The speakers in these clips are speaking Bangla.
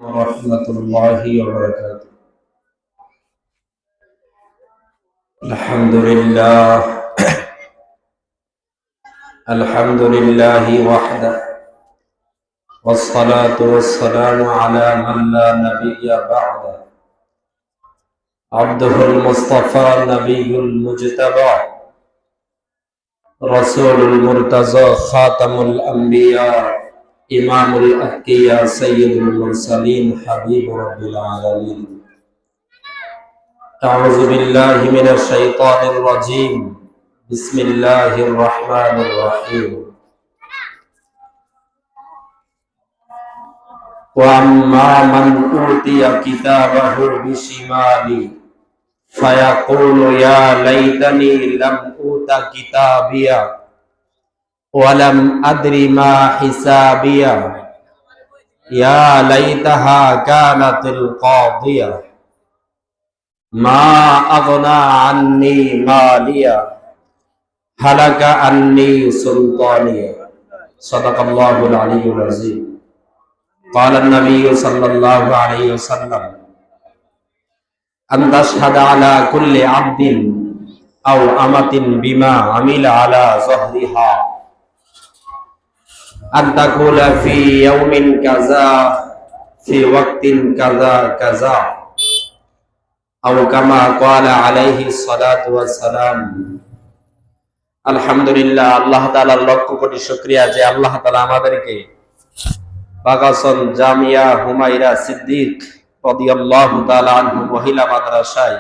ورحمة الله وبركاته. الحمد لله وحده، والصلاة والسلام على من لا نبي بعده، عبده المصطفى نبي المجتبى، رسول المرتضى، خاتم الأنبياء، إمام الأتقياء، سيد المرسلين، حبيب رب العالمين. أعوذ بالله من الشيطان الرجيم. بسم الله الرحمن الرحيم. وأما من أوتي كتابه بشماله فيقول يا ليتني لم أوت كتابيا ولم أدر ما حسابيا يا ليتها كانت القاضية ما أغنى عني ماليا هلك عني سلطانيا. صدق الله العلي العظيم. قال النبي صلى الله عليه وسلم أن تشهد على كل عبد أو أمة بما عمل على ظهرها، أن تقول في يوم كذا في وقت كذا كذا، أو كما قال عليه الصلاة والسلام। আলহামদুলিল্লাহ, আল্লাহ তাআলার লক্ষ কোটি শুকরিয়া যে আল্লাহ তাআলা আমাদেরকে বাগাসন জামিয়া হুমায়রা সিদ্দিক রাদিয়াল্লাহু তাআলা আনহু মহিলা মাদ্রাসায়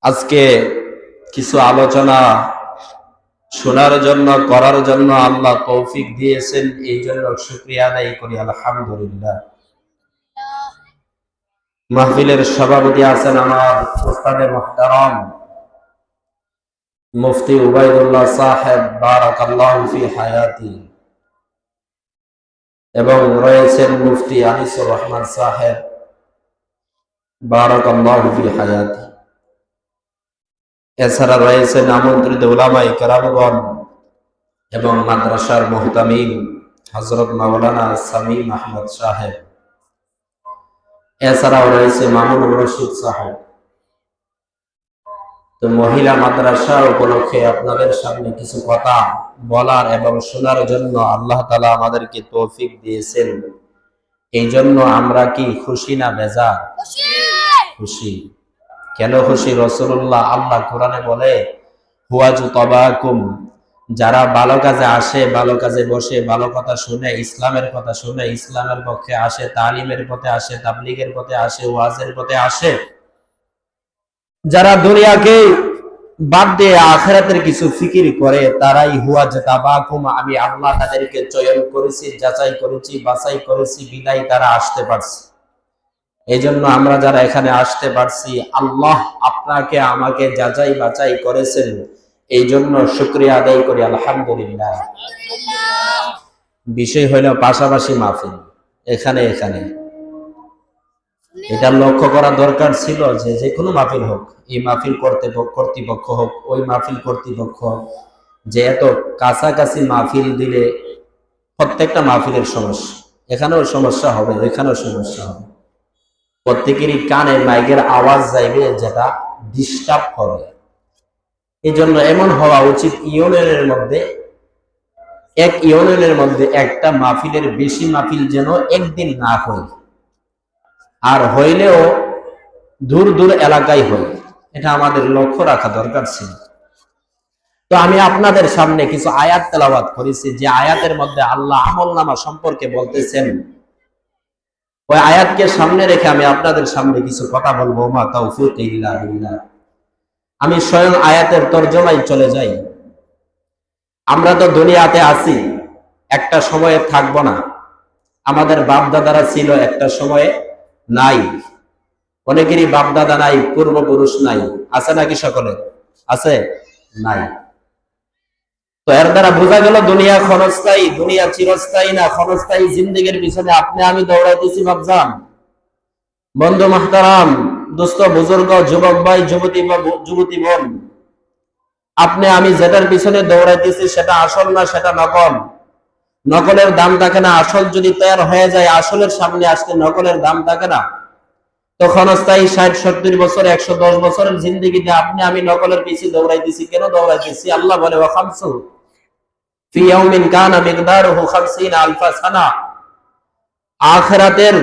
আজকে কিছু আলোচনা শোনার জন্য করার জন্য আল্লাহ তৌফিক দিয়েছেন, এই জন্য শুকরিয়া আদায় করি আলহামদুলিল্লাহ। মাহফিলের সভাপতি আছেন আমার উস্তাদে মুহতারাম মুফতি উবাইদুল্লাহ সাহেব, বারাকাল্লাহু ফি হায়াতি, এবং রয়েছেন মুফতি আনিসুর রহমান সাহেব, বারাকাল্লাহু ফি হায়াতি। এছাড়া রয়েছেন আমন্ত্রিত উলামায়ে কেরামগণ এবং মাদ্রাসার মুহতামিম হযরত মাওলানা সামিম আহমদ সাহেব। এছাড়াও রয়েছে মামুনুর রশিদ সাহেব। তো মহিলা মাদ্রাসা উপলক্ষে আপনাদের সামনে কিছু কথা বলার এবং শোনার জন্য আল্লাহ তাআলা আমাদেরকে তৌফিক দিয়েছেন। এই জন্য আমরা কি খুশি না বেজার? খুশি। কেন খুশি? রাসূলুল্লাহ, আল্লাহ কোরআনে বলে হুয়াজু তাবাকুম, যারা ভালো কাজে আসে, ভালো কাজে বসে, ভালো কথা শুনে, ইসলামের কথা শুনে, ইসলামের পক্ষে আসে, তালিমের পথে আসে, তাবলীগের পথে আসে, ওয়াজের পথে আসে, যারা দুনিয়াকে বাদ দিয়ে আখিরাতের কিছু ফিকির করে, তারাই হুয়া তাবাকুম, আমি আল্লাহ তাদেরকে চয়ন করেছি, যাচাই করেছি, বাছাই করেছি, বিদায় তারা আসতে পারছে। এই জন্য আমরা যারা এখানে আসতে পারছি, আল্লাহ আপনাকে আমাকে যাচাই বাছাই করেছেন, এই জন্য শুকরিয়া আদায় করি আলহামদুলিল্লাহ। বিষয় হইল পাশাপাশি মাহফিল, এখানে এখানে এটা লক্ষ্য করা দরকার ছিল যে যে কোনো মাহফিল হোক, এই মাহফিল কর্তৃপক্ষ হোক, ওই মাহফিল কর্তৃপক্ষ হোক, যে এত কাছাকাছি মাহফিল দিলে প্রত্যেকটা মাহফিলের সমস্যা, এখানেও সমস্যা হবে, এখানেও সমস্যা হবে, প্রত্যেকেরই কানে মাইকের আওয়াজ যাইবে, যেটা ডিস্টার্ব হবে। এই জন্য এমন হওয়া উচিত এক ইউনিয়নের মধ্যে একটা মাহফিলের বেশি মাহফিল যেন একদিন না হয়, আর হইলেও দূর দূর এলাকায় হয়, এটা আমাদের লক্ষ্য রাখা দরকার ছিল। তো আমি আপনাদের সামনে কিছু আয়াত তেলাওয়াত করেছি, যে আয়াতের মধ্যে আল্লাহ আমলনামা সম্পর্কে বলতেছেন। ওই আয়াতকে সামনে রেখে আমি আপনাদের সামনে কিছু কথা বলবো। মা তাওফীক ইল্লা বিল্লাহ। আমি স্বয়ং আয়াতের তরজমায় চলে যাই। আমরা তো দুনিয়াতে আছি, একটা সময়ে থাকবো না। আমাদের বাপ দাদারা ছিল, একটা সময়ে নাই। অনেকেরই বাপ দাদা নাই, পূর্বপুরুষ নাই, আছে নাকি? সকলে আছে? নাই। তো এর দ্বারা বোঝা গেল দুনিয়া ক্ষণস্থায়ী, দুনিয়া চিরস্থায়ী না। ক্ষণস্থায়ী জিন্দেগির পিছনে আপনি আমি দৌড়াইতেছি বাপজান, বন্ধু মুহতারাম, দোস্ত, বুজুর্গ, যুবক ভাই, যুবতী বোন, আপনি আমি যেটার পিছনে দৌড়াইতেছি সেটা আসল না, সেটা নকল। নকলের দাম থাকে না। আসল যদি তৈরি হয়ে যায়, আসলের সামনে আসলে নকলের দাম থাকে না। তো ক্ষণস্থায়ী 60-70 বছর 110 বছরের জিন্দেগিতে আপনি আমি নকলের পিছে দৌড়াইতেছি। কেন দৌড়াইতেছি? আল্লাহ বলে ওয়া খামসু ফি ইয়াউমিন কানা মিকদারুহু 50 আলফা সানা। আখিরাতের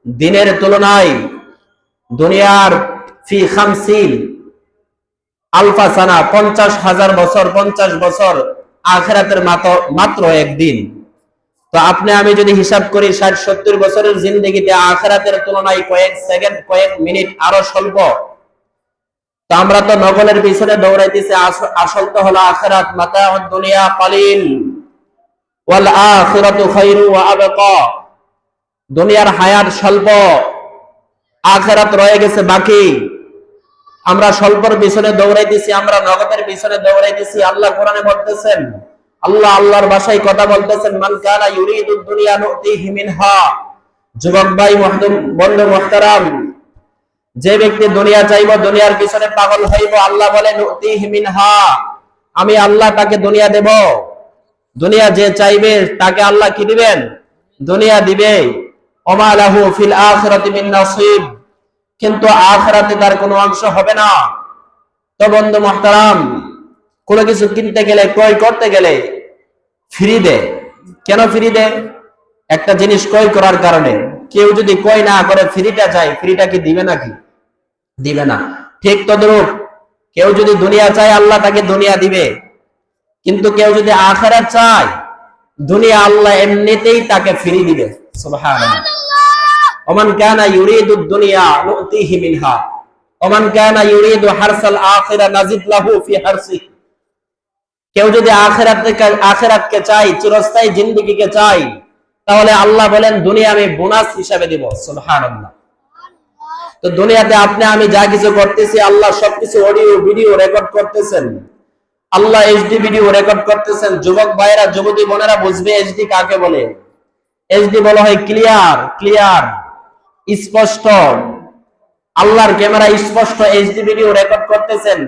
দিনের তুলনায় দুনিয়ার ফি 50 আলফা সানা 50,000 বছর, 50 বছর আখিরাতের মাত্র একদিন। তো আপনি আমি যদি হিসাব করি 60-70 বছরের জিন্দেগিতে আখিরাতের তুলনায় কয়েক সেকেন্ড, কয়েক মিনিট আরো স্বল্প। তো আমরা তো নকলের পিছনে দৌড়াইতেছি। আসল তো হলো আখিরাত। মাতাউদ দুনিয়া কালিল ওয়াল আখিরাতু খায়রু ওয়া আবকা। দুনিয়ার হায়াত স্বল্প, আখিরাত রয়ে গেছে বাকি। আমরা স্বল্পর পিছনে দৌড়াইতেছি, আমরা নগদের পিছনে দৌড়াইতেছি। আল্লাহ কোরআনে বলতেছেন, আল্লাহর ভাষায় কথা বলতেছেন, মান কানা ইউরিদুদ দুনিয়া নুতিহি মিনহা। যুবক ভাই, বন্ধু মুহতারাম, যে ব্যক্তি দুনিয়া চাইব, দুনিয়ার পিছনে পাগল হইব, আল্লাহ বলে নুতিহি মিনহা, আমি আল্লাহ তাকে দুনিয়া দেব। দুনিয়া যে চাইবে তাকে আল্লাহ কি দিবেন? দুনিয়া দিবে। ওমা লাহু ফিল আখিরাতি মিন নাসিব, কিন্তু আখিরাতে তার কোনো অংশ হবে না। তো বন্ধু মুহতারাম, কোনো কিছু কিনতে গেলে, ক্রয় করতে গেলে ফ্রি দেয়। কেন ফ্রি দেয়? একটা জিনিস ক্রয় করার কারণে। কেউ যদি ক্রয় না করে ফ্রিটা চায়, ফ্রিটা কি দিবে নাকি? দিবে না। ঠিক তদ্রূপ কেউ যদি দুনিয়া চায়, আল্লাহ তাকে দুনিয়া দিবে। কিন্তু কেউ যদি আখিরাত চায়, দুনিয়া আল্লাহ এমনিতেই তাকে ফ্রি দিবে। সুবহানাল্লাহ। ওমান কানা ইউরিদুদ দুনিয়া নুতিহি মিনহা ওমান কানা ইউরিদু হারসাল আখিরা নাজিদ লাহু ফি হারসিহি। কেউ যদি আখিরাতকে চাই, চিরস্থায়ী জিন্দেগিকে চাই, তাহলে আল্লাহ বলেন দুনিয়া আমি বোনাস হিসাবে দিব। সুবহানাল্লাহ। তো দুনিয়াতে আপনি আমি যা কিছু করতেছি, আল্লাহ সবকিছু অডিও ভিডিও রেকর্ড করতেছেন। আল্লাহ এইচডি ভিডিও রেকর্ড করতেছেন। যুবক ভাইরা, যুবতী বোনেরা বুঝবে এইচডি কাকে বলে। এইচডি বলা হয় ক্লিয়ার, ক্লিয়ার, স্পষ্ট। আল্লাহর ক্যামেরা স্পষ্ট এইচডি ভিডিও রেকর্ড করতেছেন।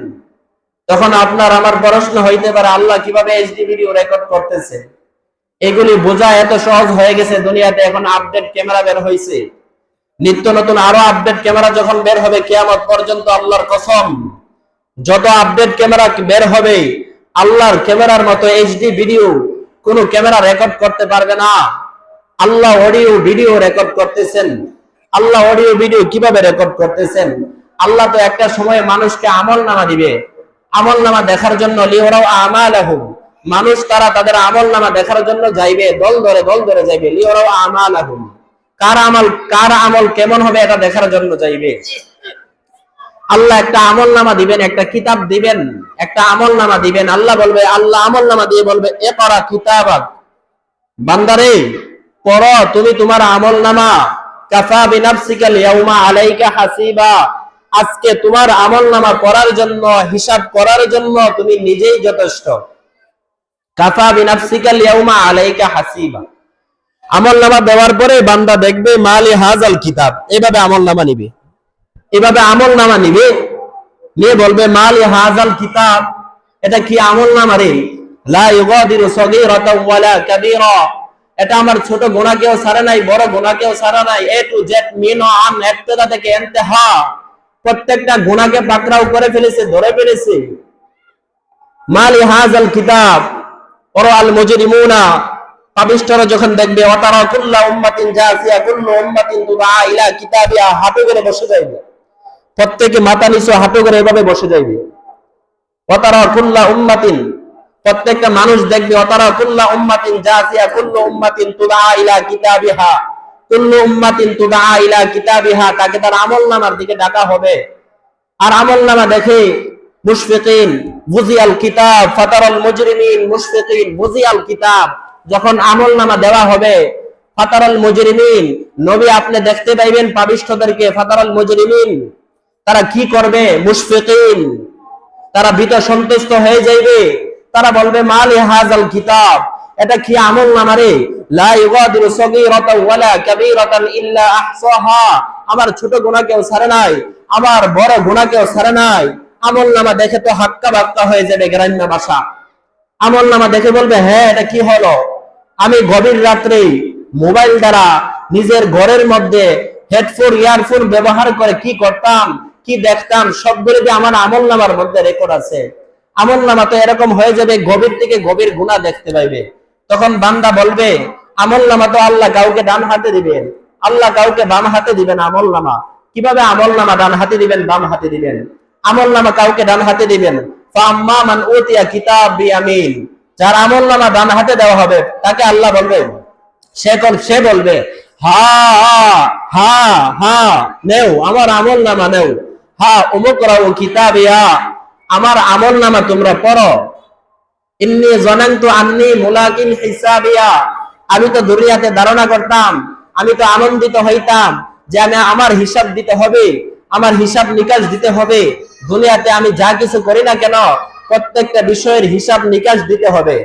তখন আপনার আমার প্রশ্ন হইতে পারে, আল্লাহ কিভাবে এইচডি ভিডিও রেকর্ড করতেছে? এগুলি বোঝা এত সহজ হয়ে গেছে দুনিয়াতে। এখন আপডেট ক্যামেরা বের হয়েছে, নিত্য নতুন আরো আপডেট ক্যামেরা যখন বের হবে কিয়ামত পর্যন্ত, আল্লাহর কসম, যত আপডেট ক্যামেরা বের হবে, আল্লাহর ক্যামেরার মতো এইচডি ভিডিও কোন ক্যামেরা রেকর্ড করতে পারবে না। আল্লাহ অডিও ভিডিও রেকর্ড করতেছেন। আল্লাহ অডিও ভিডিও কিভাবে রেকর্ড করতেছেন? আল্লাহ তো একটা সময়ে মানুষকে আমল নামা দিবে। আমল নামা দেখার জন্য লিওরাও আমালাহুম, মানুষ তারা তাদের আমল নামা দেখার জন্য যাইবে, দল ধরে যাইবে। লিওরাও আমালাহুম, কার আমল কেমন হবে এটা দেখার জন্য যাইবে। আল্লাহ একটা আমল নামা দিবেন, একটা কিতাব দিবেন, একটা আমল নামা দিবেন। আল্লাহ আমল নামা দিয়ে বলবে, ইকরা কিতাবাক, বান্দারে পড়ো তুমি তোমার আমল নামা। কাফা বিনাফসিকাল ইয়াউমা আলাইকা হাসিবা, আজকে তোমার আমল নামা পড়ার জন্য, হিসাব করার জন্য তুমি নিজেই যথেষ্ট। কাফা বিনাফসিকাল ইয়াউমা আলাইকা হাসিবা। আমল নামা দেওয়ার পরে বান্দা দেখবে মালি হাজাল কিতাব, এভাবে আমল নামা নিবে, এভাবে আমল নামা নিবে, নিয়ে বলবে মালি হাজাল কিতাব, এটা কি আমল নামা রে? লা ইউগাদিরু সগীরাতাও ওয়ালা কাবীরা, এটা আমার ছোট গুনাহকেও ছাড়ে নাই, বড় গুনাহকেও ছাড়ে নাই। এ টু জেড, মিন আন, ইবতিদা থেকে ইন্তেহা, প্রত্যেকটা গুনাহকে পাকড়াও করে ফেলেছে, ধরে ফেলেছে। মালি হাজাল কিতাব ওয়া আল মুজরিমুনা, পাপিষ্ঠরা যখন দেখবে, ওয়াতারা কুল্লা উম্মাতিন জাসিয়া, কুল্লু উম্মাতিন তুদআ ইলা কিতাবিহা, হাঁটু করে বসে যাইবে, প্রত্যেকে মাথা নিচু হাঁটু করে এভাবে বসে যাইবে। ওয়াতারা কুল্লা উম্মাতিন, প্রত্যেকটা মানুষ দেখবে, ওয়াতারা কুল্লা উম্মাতিন জাসিয়া, কুল্লু উম্মাতিন তুদআ ইলা কিতাবিহা, কুল্লু উম্মাতিন তুদআ ইলা কিতাবিহা, তাকে তার আমলনামার দিকে ডাকা হবে। আর আমলনামা দেখে মুশফিকিন বুজিয়াল কিতাব ফাতারাল মুজরিমিন মুশফিকিন বুজিয়াল কিতাব, যখন আমলনামা দেওয়া হবে, ফাতারাল মুজরিমিন, নবী আপনি দেখতে পাইবেন পাপিষ্ঠদেরকে, ফাতারাল মুজরিমিন, তারা কি করবে? মুশফিকিন, তারা ভীত সন্তুষ্ট হয়ে যাইবে। তারা বলবে মালি হাজাল কিতাব, এটা কি আমলনামা রে? লা ইউগাদিরু সগীরাতাও ওয়ালা কাবীরাতান ইল্লা আহসাহা, আমার ছোট গুনাহকেও ছাড়ে নাই, আমার বড় গুনাহকেও ছাড়ে নাই। আমলনামা দেখে তো হাক্কা বাক্কা হয়ে যাবে গ্রাম্য ভাষা। আমলনামা দেখে বলবে, হ্যাঁ এটা কি হলো? আমি গভীর রাত্রে মোবাইল দ্বারা নিজের ঘরের মধ্যে হেডফোন ইয়ারফোন ব্যবহার করে কি করতাম, কি দেখতাম, সবগুলো দিয়ে আমার আমলনামার মধ্যে রেকর্ড আছে। আমলনামা তো এরকম হয়ে যাবে, গভীর থেকে গভীর গুনাহ দেখতে পাইবে। তখন বান্দা বলবে, আমলনামা তো আল্লাহ কাউকে ডান হাতে দিবেন, আল্লাহ কাউকে বাম হাতে দিবেন। আমলনামা কিভাবে আমলনামা ডান হাতে দিবেন, বাম হাতে দিবেন? আমলনামা কাউকে ডান হাতে দিবেন। ফাম্মা মান উতিয়া কিতাব বিয়ামিন, যার আমলনামা ডান হাতে দেওয়া হবে তাকে আল্লাহ বলবে, সে বলবে, হা হা হা নেও আমার আমলনামা নেও, হা উমুকরাউ কিতাবিয়া, আমার আমলনামা তোমরা পড়ো। ইন্নী জানানতু আন্নী মুলাকিন হিসাবিয়া, আমি তো দুনিয়াতে ধারণা করতাম, আমি তো আনন্দিত হইতাম যে আমার হিসাব দিতে হবে, আমার হিসাব নিকাশ দিতে হবে। দুনিয়াতে আমি যা কিছু করি না কেন প্রত্যেকটা বিষয়ের হিসাব নিকাশ দিতে হবে।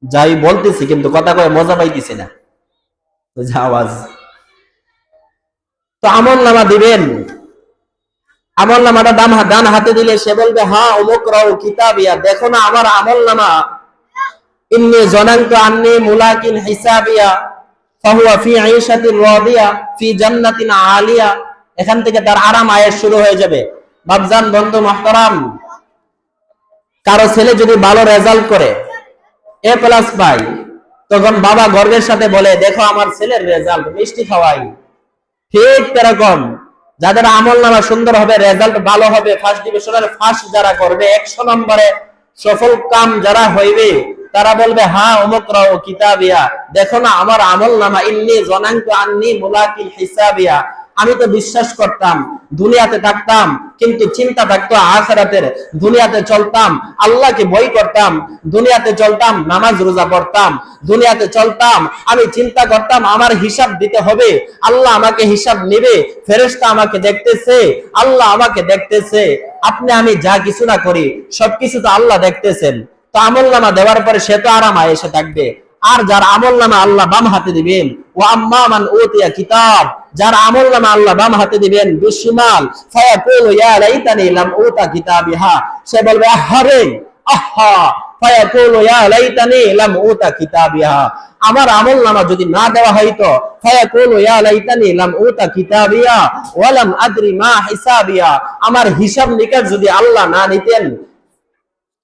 যাই বলতেছি কিন্তু কথা কয়ে মজা পাইতেছি না, আওয়াজ। তো আমলনামা দিবেন, আমলনামাটা ডান হাতে দিলে সে বলবে, হ্যাঁ উমুকরাউ কিতাবিয়া, দেখো না আমার আমলনামা। ইন্নী জানানতু আন্নী মুলাকিন হিসাবিয়া ফাহুয়া ফি আইশাতির রাদিয়া ফি জান্নাতিন আলিয়া, এখান থেকে তার আরাম আয়েশ শুরু হয়ে যাবে। বাপজান, বন্ধু মুহতারাম, কারো ছেলে যদি ভালো রেজাল্ট করে, এ প্লাস পাই, তখন বাবা গর্বের সাথে বলে, দেখো আমার ছেলের রেজাল্ট, মিষ্টি খাওয়াই। ঠিক এরকম যাদের আমলনামা সুন্দর হবে, রেজাল্ট ভালো হবে, ফার্স্ট ডিভিশনের ফার্স্ট যারা করবে, 100 নম্বরে সফল কাম যারা হইবে, তারা বলবে, হ্যাঁ উমুকরাউ কিতাবিয়া, দেখো না আমার আমলনামা। ইন্নী জানানতু আন্নী মুলাকিন হিসাবিয়া, আমি তো বিশ্বাস করতাম, দুনিয়াতে থাকতাম কিন্তু চিন্তা থাকতো আখিরাতের, দুনিয়াতে চলতাম আল্লাহকে ভয় করতাম, দুনিয়াতে চলতাম নামাজ রোজা পড়তাম, দুনিয়াতে চলতাম আমি চিন্তা করতাম আমার হিসাব দিতে হবে, আল্লাহ আমাকে হিসাব নেবে, ফেরেশতা আমাকে দেখতেছে, আল্লাহ আমাকে দেখতেছে। আপনি আমি যা কিছু না করি সবকিছু তো আল্লাহ দেখতেছেন। তো আমলনামা দেওয়ার পরে সে তো আরাম এসে থাকবে। আর যার আমলনামা আল্লাহ বাম হাতে দিবেন, ওয়া আম্মা মান উতিয়া কিতাব, যার আমলনামা আল্লাহ বাম হাতে দিবেন, বিশমাল, ফায়াকুলু ইয়া লাইতানি লাম উতা কিতাবিহা, সে বলবে, আহারে আহা, ফায়াকুলু ইয়া লাইতানি লাম উতা কিতাবিহা, আমার আমলনামা যদি না দেওয়া হইতো, ফায়াকুলু ইয়া লাইতানি লাম উতা কিতাবিয়া ওয়া লাম আদরি মা হিসাবিয়া, আমার হিসাব নিকাশ যদি আল্লাহ না নিতেন,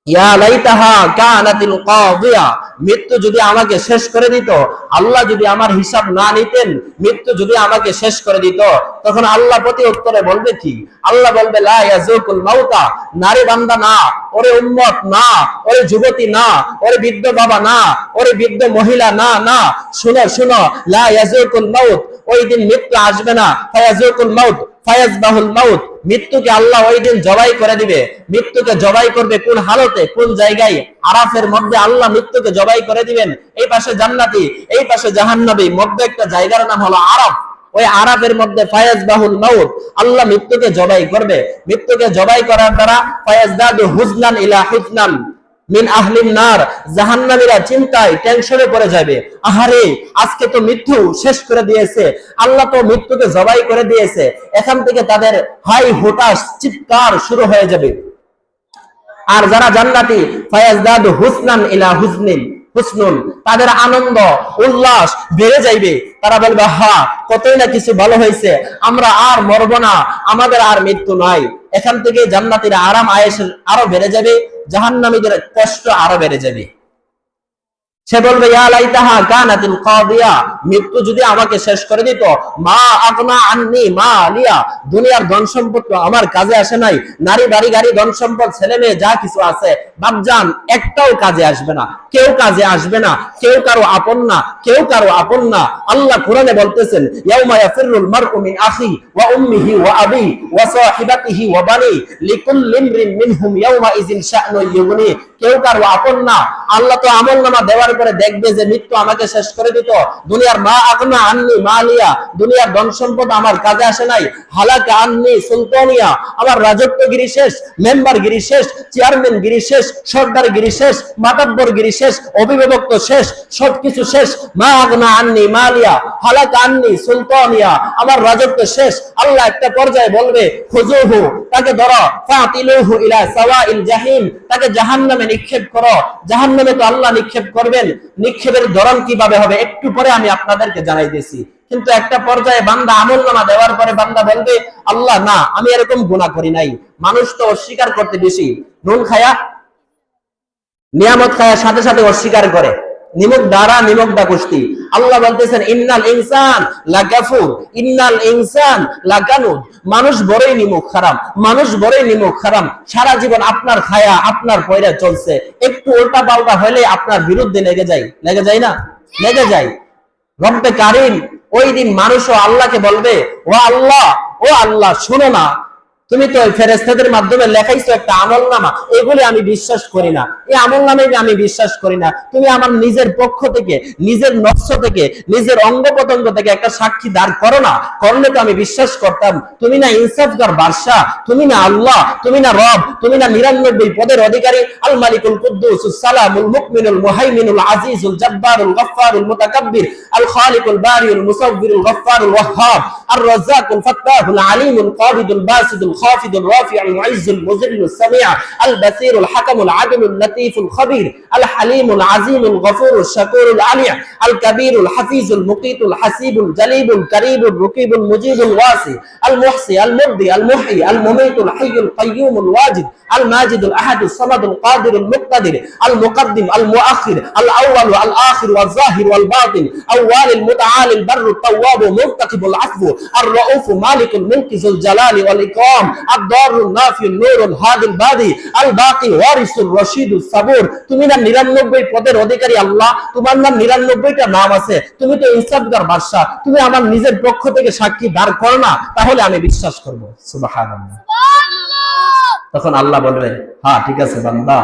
ইয়া লাইতাহা কানাতিল কাদিয়া, মৃত্যু যদি আমাকে শেষ করে দিত, আল্লাহ যদি আমার হিসাব না নিতেন, মৃত্যু যদি আমাকে শেষ করে দিত, তখন আল্লাহ প্রতি উত্তরে বলবে কি? আল্লাহ বলবে, লা ইয়াজুকুল মাউতা, নারী বান্দা না, ওরে উম্মত না, ওরে যুবতী না, ওরে বৃদ্ধ বাবা না, ওরে বৃদ্ধ মহিলা না, না, শুনো শুনো, লা ইয়াজুকুল মাউত, ওই দিন মৃত্যু আসবে না। ফায়াজুকুল মাউত ফায়াজবাহুল মাউত, মৃত্যুকে আল্লাহ ওই দিন জবাই করে দিবে। মৃত্যুকে জবাই করবে কোন হালতে, কোন জায়গায়? আরাফের মধ্যে আল্লাহ মৃত্যুকে জবাই করে দিবেন। এই পাশে জান্নাতি, এই পাশে জাহান্নামী, মধ্যে একটা জায়গার নাম হলো আরাফ। ওই আরাফের মধ্যে ফায়াজবাহুল মাউত, আল্লাহ মৃত্যুকে জবাই করবে। মৃত্যুকে জবাই করার দ্বারা ফায়াজদাদু হুজনান ইলা হুজনান মিন আহলিন নার, জাহান্নামীরা চিন্তায় টেনশনে পড়ে যাবে, আহারে আজকে তো মৃত্যু শেষ করে দিয়েছে, আল্লাহ তো মৃত্যুকে জবাই করে দিয়েছে। এখান থেকে তাদের হাই হুতাশ চিৎকার শুরু হয়ে যাবে। আর যারা জান্নাতি, ফায়াজদাদু হুসনান ইলা হুজনিন হুসনুন, তাদের আনন্দ উল্লাস বেড়ে যাইবে। তারা বলবে, হ্যাঁ কতই না কিছু ভালো হয়েছে, আমরা আর মরব না, আমাদের আর মৃত্যু নাই। এখান থেকে জান্নাতীরা আরাম আয়েশ আরো বেড়ে যাবে, জাহান্নামীদের কষ্ট আরো বেড়ে যাবে। সে বলবে, ইয়া লাইতাহা কানাতিল কাদিয়া, মৃত্যু যদি আমাকে শেষ করে দিত, মা আগনা আন্নি মা আলিয়া, দুনিয়ার ধন সম্পদ আমার কাজে আসে নাই, নারী বাড়ি গাড়ি ধন সম্পদ ছেলে মেয়ে যা কিছু আছে, বাপজান একটাও কাজে আসবে না, কেউ কাজে আসবে না, কেউ কারো আপন না, কেউ কারো আপন না। আল্লাহ কোরআনে বলতেছেন, ইয়াউমা ইয়াফিরুল মারউ মিন আখি ওয়া উম্মিহি ওয়া আবি ওয়া সাহিবাতিহি ওয়া বানি লিকুল্লি ইমরিন মিনহুম ইয়াউমা ইযিন শা'নু ইউগনি, কেউ কারো আপন না। আল্লাহ তো আমলনামা দেওয়ার পরে দেখবে যে মৃত্যু আমাকে শেষ করে দিত, দুনিয়ার মা আগনা আন্নি মালিয়া, দুনিয়ার ধন সম্পদ আমার কাজে আসে নাই, হালাকা আন্নি সুলতানিয়া, আমার রাজত্বগিরি শেষ, মেম্বারগিরি শেষ, চেয়ারম্যানগিরি শেষ, সর্দারগিরি শেষ, মাতাব্বরগিরি শেষ, অভিভাবক শেষ, সবকিছু শেষ। মা আগনা আন্নি মালিয়া হালাকা আন্নি সুলতানিয়া, আমার রাজত্ব শেষ। আল্লাহ একটা পর্যায়ে বলবে, খুজুহু, তাকে ধরো, ফাতিলুহু ইলা সাওয়াইল জাহিম, তাকে জাহান্নামে নিক্ষেপ করো, জাহান্নামে তো আল্লাহ নিক্ষেপ করবেন। নিক্ষেপের ধরন কিভাবে হবে একটু পরে আমি আপনাদেরকে জানাই দিয়েছি। কিন্তু একটা পর্যায়ে বান্দা আমলনামা দেওয়ার পরে বান্দা বলবে, আল্লাহ না, আমি এরকম গুনাহ করি নাই। মানুষ তো অস্বীকার করতে বেশি, নুন খায়া নিয়ামত খায়ার সাথে সাথে অস্বীকার করে, নিমক দ্বারা নিমক দা কুস্তি। আল্লাহ বলতেছেন ইন্নাল ইনসান লাগাফুর, ইন্নাল ইনসান লাকানুদ। মানুষ বড়ই নিমক খারাপ, মানুষ বড়ই নিমক খারাপ। সারা জীবন আপনার খায়া আপনার পয়রা চলছে, একটু উল্টা পাল্টা হলে আপনার বিরুদ্ধে লেগে যায়, লেগে যায় না? লেগে যায়। রব্বে কারিম ওই দিন মানুষও আল্লাহকে বলবে, ও আল্লাহ, ও আল্লাহ, শোনো না, তুমি তো ফেরেশতাদের মাধ্যমে লেখাইছো একটা আমলনামা, এগুলি আমি বিশ্বাস করি না, এই আমলনামা আমি বিশ্বাস করি না। তুমি আমার নিজের পক্ষ থেকে, নিজের নফস থেকে, নিজের অঙ্গ প্রত্যঙ্গ থেকে একটা সাক্ষী দাঁড় করো না, করলে তো আমি বিশ্বাস করতাম। তুমি না ইনসাফগার বাদশা, তুমি না আল্লাহ, তুমি না রব, তুমি না 99 পদের অধিকারী, আল মালিকুল কুদ্দুসুস সালামুল মুকমিনুল মুহাইমিনুল আজিজুল জব্বারুল গফফারুল মুতাকাব্বির আল খালিকুল বারিউল মুসাব্বিরুল গফফারুল ওয়াহ্হাব আর রাজ্জাকুল ফাত্তাহুল আলিমুল কাবিদুল বাসিদুল الخافض الرافع المعز المذل السميع البصير الحكم العدل اللطيف الخبير الحليم العظيم الغفور الشكور العلي الكبير الحفيظ المقيت الحسيب الجليب الكريم الرقيب المجيب الواسع المحصي المبدي المحيي المميت الحي القيوم الواجد الماجد الاحد الصمد القادر المقتدر المقدم المؤخر الاول والاخر والظاهر والباطن اول المتعالي البر التواب مرتقب العفو الرؤوف مالك الملك ذو الجلال والاكرام الضار النافع النور الهادي البادي الباقي وارث الرشيد الصبور। তুমি না 99 পদের অধিকারী আল্লাহ, তোমার নাম 99টা নাম আছে, তুমি তো ইনসাফগার বাদশা, তুমি আমার নিজের পক্ষ থেকে সাক্ষী দাঁড় করো না, তাহলে আমি বিশ্বাস করব। সুবহানাল্লাহ। তখন আল্লাহ বলবে, হ্যাঁ ঠিক আছে বান্দা,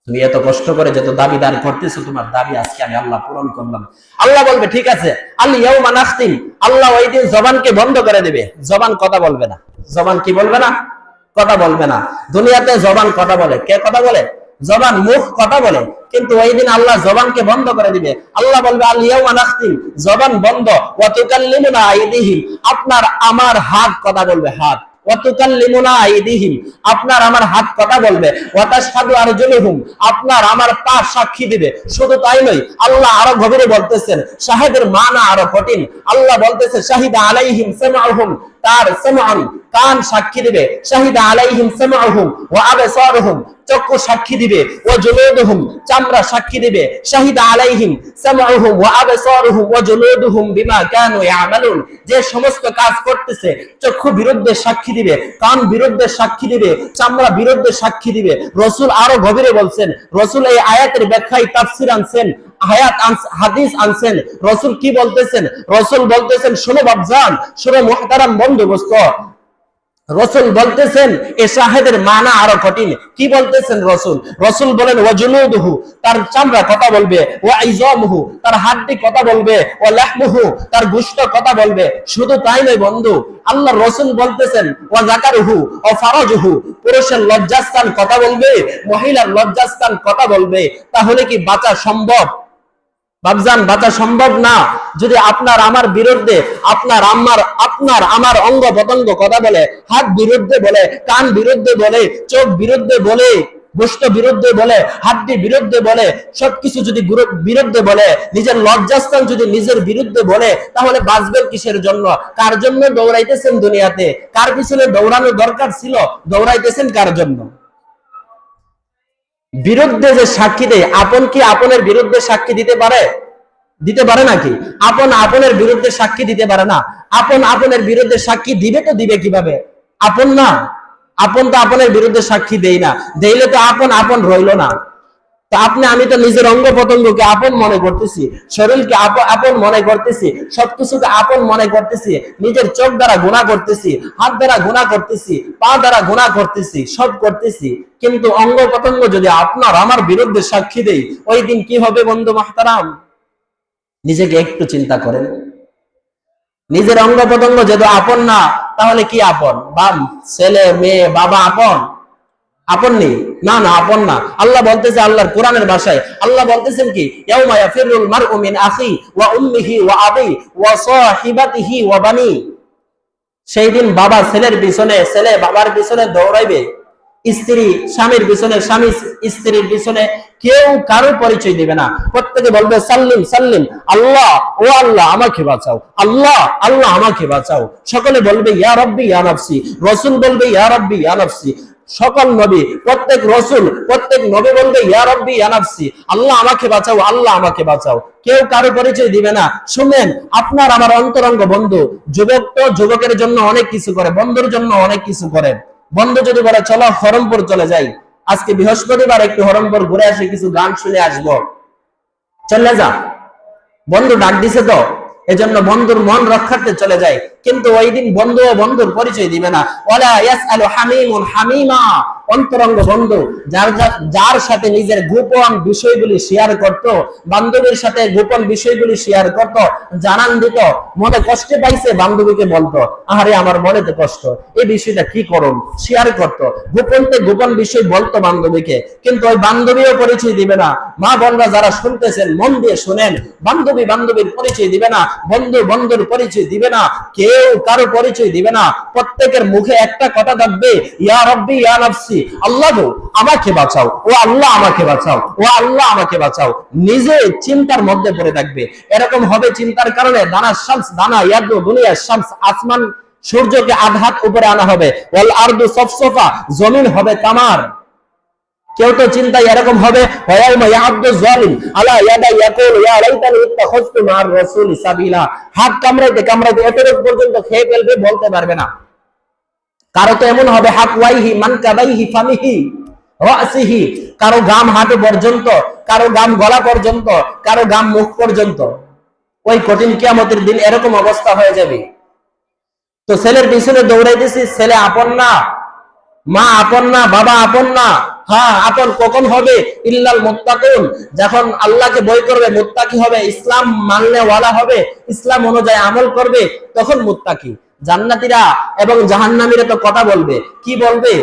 তুমি এত কষ্ট করে যত দাবি দাঁড় করতেছো, তোমার দাবি আজকে আমি আল্লাহ পূরণ করলাম। আল্লাহ বলবে ঠিক আছে, আল ইয়াউমা নাখতিম, আল্লাহ ওই দিন জবানকে বন্ধ করে দেবে, জবান কথা বলবে না। জবান কি বলবে না? কথা বলবে না। দুনিয়াতে জবান কথা বলে, কে কথা বলে? জবান, মুখ কথা বলে, কিন্তু ওই দিন আল্লাহ জবানকে বন্ধ করে দিবে। আল্লাহ বলবে আল ইয়াউমা নাখতিম, জবান বন্ধ, ওয়া তুকাল্লিমুনা আইদিহিম, আপনার আমার হাত কথা বলবে, হাত, ওয়া তুকাল্লিমুনা আইদিহিম, আপনার আমার হাত কথা বলবে, ওয়া তাশহাদু আরজুলুহুম, আপনার আমার পা সাক্ষী দিবে। শুধু তাই নয়, আল্লাহ আরো গভীরে বলতেছেন, শাহিদের মানা আরো কঠিন। আল্লাহ বলতেছে শাহিদা আলাইহিম সামউহুম, তার সামআন, কান সাক্ষী দিবে, শাহিদা আলাইহিম সামউহুম ওয়া আবসারুহুম, চক্ষু সাক্ষী দিবে, ওয়া জুলুদুহুম, চামড়া সাক্ষী দিবে, শাহিদা আলাইহিম সামউহুম ওয়া আবসারুহুম ওয়া জুলুদুহুম বিমা কানু ইয়ামালুন, যে সমস্ত কাজ করতেছে, চক্ষু বিরুদ্ধে সাক্ষী দিবে, কান বিরুদ্ধে সাক্ষী দিবে, চামড়া বিরুদ্ধে সাক্ষী দিবে। রাসূল আরো গভীরে বলছেন, রাসূল এই আয়াতের ব্যাখ্যায় তাফসীর আনছেন, হাদিস আনছেন। রাসূল কি বলতেছেন? রাসূল বলতেছেন, শোনো বাপজান, শোনো মুহতারাম বন্ধুবস্ত, রাসূল বলতেছেন এই শাহেদের মানা আরো কঠিন। কি বলতেছেন রাসূল? রাসূল বলেন ওয়াজুলুদুহু, তার চামড়া কথা বলবে, ওয়া ইজামুহু, তার হাড্ডি কথা বলবে, ওয়া লাহমুহু, তার গোশত কথা বলবে। শুধু তাই নয় বন্ধু, আল্লাহ রাসূল বলতেছেন ওয়া যাকারুহু ওয়া ফারাজুহু, পুরুষের লজ্জাস্থান কথা বলবে, মহিলার লজ্জাস্থান কথা বলবে। তাহলে কি বাঁচা সম্ভব? বাপজান, বাঁচা সম্ভব না। যদি আপনার আমার বিরুদ্ধে আপনার আমার অঙ্গ প্রত্যঙ্গ কথা বলে, হাত বিরুদ্ধে বলে, কান বিরুদ্ধে বলে, চোখ বিরুদ্ধে বলে, গোশত বিরুদ্ধে বলে, হাড্ডি বিরুদ্ধে বলে, সবকিছু যদি বিরুদ্ধে বলে, নিজের লজ্জাস্থান যদি নিজের বিরুদ্ধে বলে, তাহলে বাঁচবেন কিসের জন্য? কার জন্য দৌড়াইতেছেন দুনিয়াতে? কার পিছনে দৌড়ানো দরকার ছিল? দৌড়াইতেছেন কার জন্য? বিরুদ্ধে যে সাক্ষী দেয়, আপন কি আপনের বিরুদ্ধে সাক্ষী দিতে পারে? দিতে পারে নাকি? আপন আপনের বিরুদ্ধে সাক্ষী দিতে পারে না। আপন আপনের বিরুদ্ধে সাক্ষী দিবে তো দিবে কিভাবে? আপন না, আপন তো আপনের বিরুদ্ধে সাক্ষী দেই না, দেইলে তো আপন আপন রইল না। তো আমি তো নিজের অঙ্গ প্রত্যঙ্গকে আপন মনে করতেছি, শরীরকে আপন মনে করতেছি, সবকিছুকে আপন মনে করতেছি, নিজের চোখ দ্বারা গুনাহ করতেছি, হাত দ্বারা গুনাহ করতেছি, পা দ্বারা গুনাহ করতেছি, সব করতেছি, কিন্তু অঙ্গ প্রত্যঙ্গ যদি আপনার আমার বিরুদ্ধে সাক্ষী দেই, ওই দিন কি হবে বন্ধু মাহতারাম? নিজেকে একটু চিন্তা করেন। নিজের অঙ্গ প্রত্যঙ্গ যদি আপন না, তাহলে কি আপন? বাপ, ছেলে, মেয়ে, বাবা আপন? আপন নেই, না না, আপন না। আল্লাহ বলতেছে, আল্লাহর কোরআনের ভাষায় আল্লাহ বলতেছেন কি, ইয়াউমা ইয়াফিরুল মারউ মিন আখি ওয়া উম্মিহি ওয়া আবি ওয়া সাহিবাতিহি ওয়া বানি, সেই দিন বাবা ছেলের পিছনে, ছেলে বাবার পিছনে দৌড়াইবে। স্ত্রী স্বামীর পিছনে, স্বামী স্ত্রীর পিছনে, কেউ কারো পরিচয় দিবে না। প্রত্যেকে বলবে সাল্লিম সাল্লিম, আল্লাহ ও আল্লাহ আমাকে বাঁচাও, আল্লাহ আল্লাহ আমাকে বাঁচাও। সকলে বলবে ইয়া রব্বি ইয়া নাফসি, রাসূল বলবে ইয়া রব্বি ইয়া নাফসি। সকল নবী, প্রত্যেক রাসূল, প্রত্যেক নবী বলবে ইয়া রব্বি ইয়া নাফসি, আল্লাহ আমাকে বাঁচাও, আল্লাহ আমাকে বাঁচাও। কেউ কারো পরিচয় দিবে না। শুনেন, আপনার আমার অন্তরঙ্গ বন্ধু, যুবক তো যুবকের জন্য অনেক কিছু করে, বন্ধুর জন্য অনেক কিছু করে। বন্ধু যদি বলে চলো হরমপুর চলে যাই, আজকে বৃহস্পতিবার একটু হরমপুর ঘুরে আসে, কিছু গান শুনে আসবো, চলে যা। বন্ধু ডাক দিছে তো, এজন্য বন্ধুর মন রক্ষার্থে চলে যায়। কিন্তু ওই দিন বন্ধু ও বন্ধুর পরিচয় দিবে না। ওয়ালা ইয়াসআলু হামিমুন হামিমা, অন্তরঙ্গ বন্ধু, যার সাথে নিজের গোপন বিষয়গুলি শেয়ার করত, বান্ধবীর সাথে গোপন বিষয়গুলি শেয়ার করত, জানান দিত, মনে কষ্ট পাইছে বান্ধবীকে বলতো আরে আমার মনেতে কষ্ট, এই বিষয়টা কি করুন, শেয়ার করত, গোপন বিষয় বলতো বান্ধবীকে। কিন্তু ওই বান্ধবীও পরিচয় দিবে না। মা বোনরা যারা শুনতেছেন মন দিয়ে শুনেন, বান্ধবী বান্ধবীর পরিচয় দিবে না, বন্ধু বন্ধুর পরিচয় দিবে না, কেউ কারো পরিচয় দিবে না। প্রত্যেকের মুখে একটা কথা থাকবে, ইয়া রব্বি ইয়া নাফসি, আল্লাহ গো আমাকে বাঁচাও, ও আল্লাহ আমাকে বাঁচাও, ও আল্লাহ আমাকে বাঁচাও। নিজে চিন্তার মধ্যে পড়ে থাকবে। এরকম হবে চিন্তার কারণে দানা শামস, দানা ইয়াদু দুনিয়া শামস, আসমান সূর্যকে আধাত উপরে আনা হবে। ওয়াল আরদু সফসফা, জমিন হবে তামার। কেউ তো চিন্তায় এরকম হবে, ওয়ায়াউমা ইয়াবদু যালিম আলা ইয়াদা ইয়াকুলু ইয়া লাইতানি ইত্তাখাযতু মা'আর রাসূলি সাবিলা, হাত কামড়াইতে কামড়াইতে এতটুকু পর্যন্ত খেয়ে ফেলবে, বলতে পারবে না। কারো তো এমন হবে হাত ওয়াইহি মানকাবাইহি ফামিহি রাসিহি, কারো গাম হাঁটু পর্যন্ত, কারো গাম গলা পর্যন্ত, কারো গাম মুখ পর্যন্ত। ওই কঠিন কিয়ামতের দিন এরকম অবস্থা হয়ে যাবে। তো ছেলের পিছনে দৌড়াইতেছি, ছেলে আপন না, মা আপন না, বাবা আপন না। হ্যাঁ, আপন কখন হবে? ইল্লাল মুত্তাকুন, যখন আল্লাহকে ভয় করবে মুত্তাকি হবে, ইসলাম মানলে ওয়ালা হবে, ইসলাম অনুযায়ী আমল করবে, তখন মুত্তাকি। জান্নাতীরা এবং জাহান্নামীরা তো কথা বলবে, কি বলবে?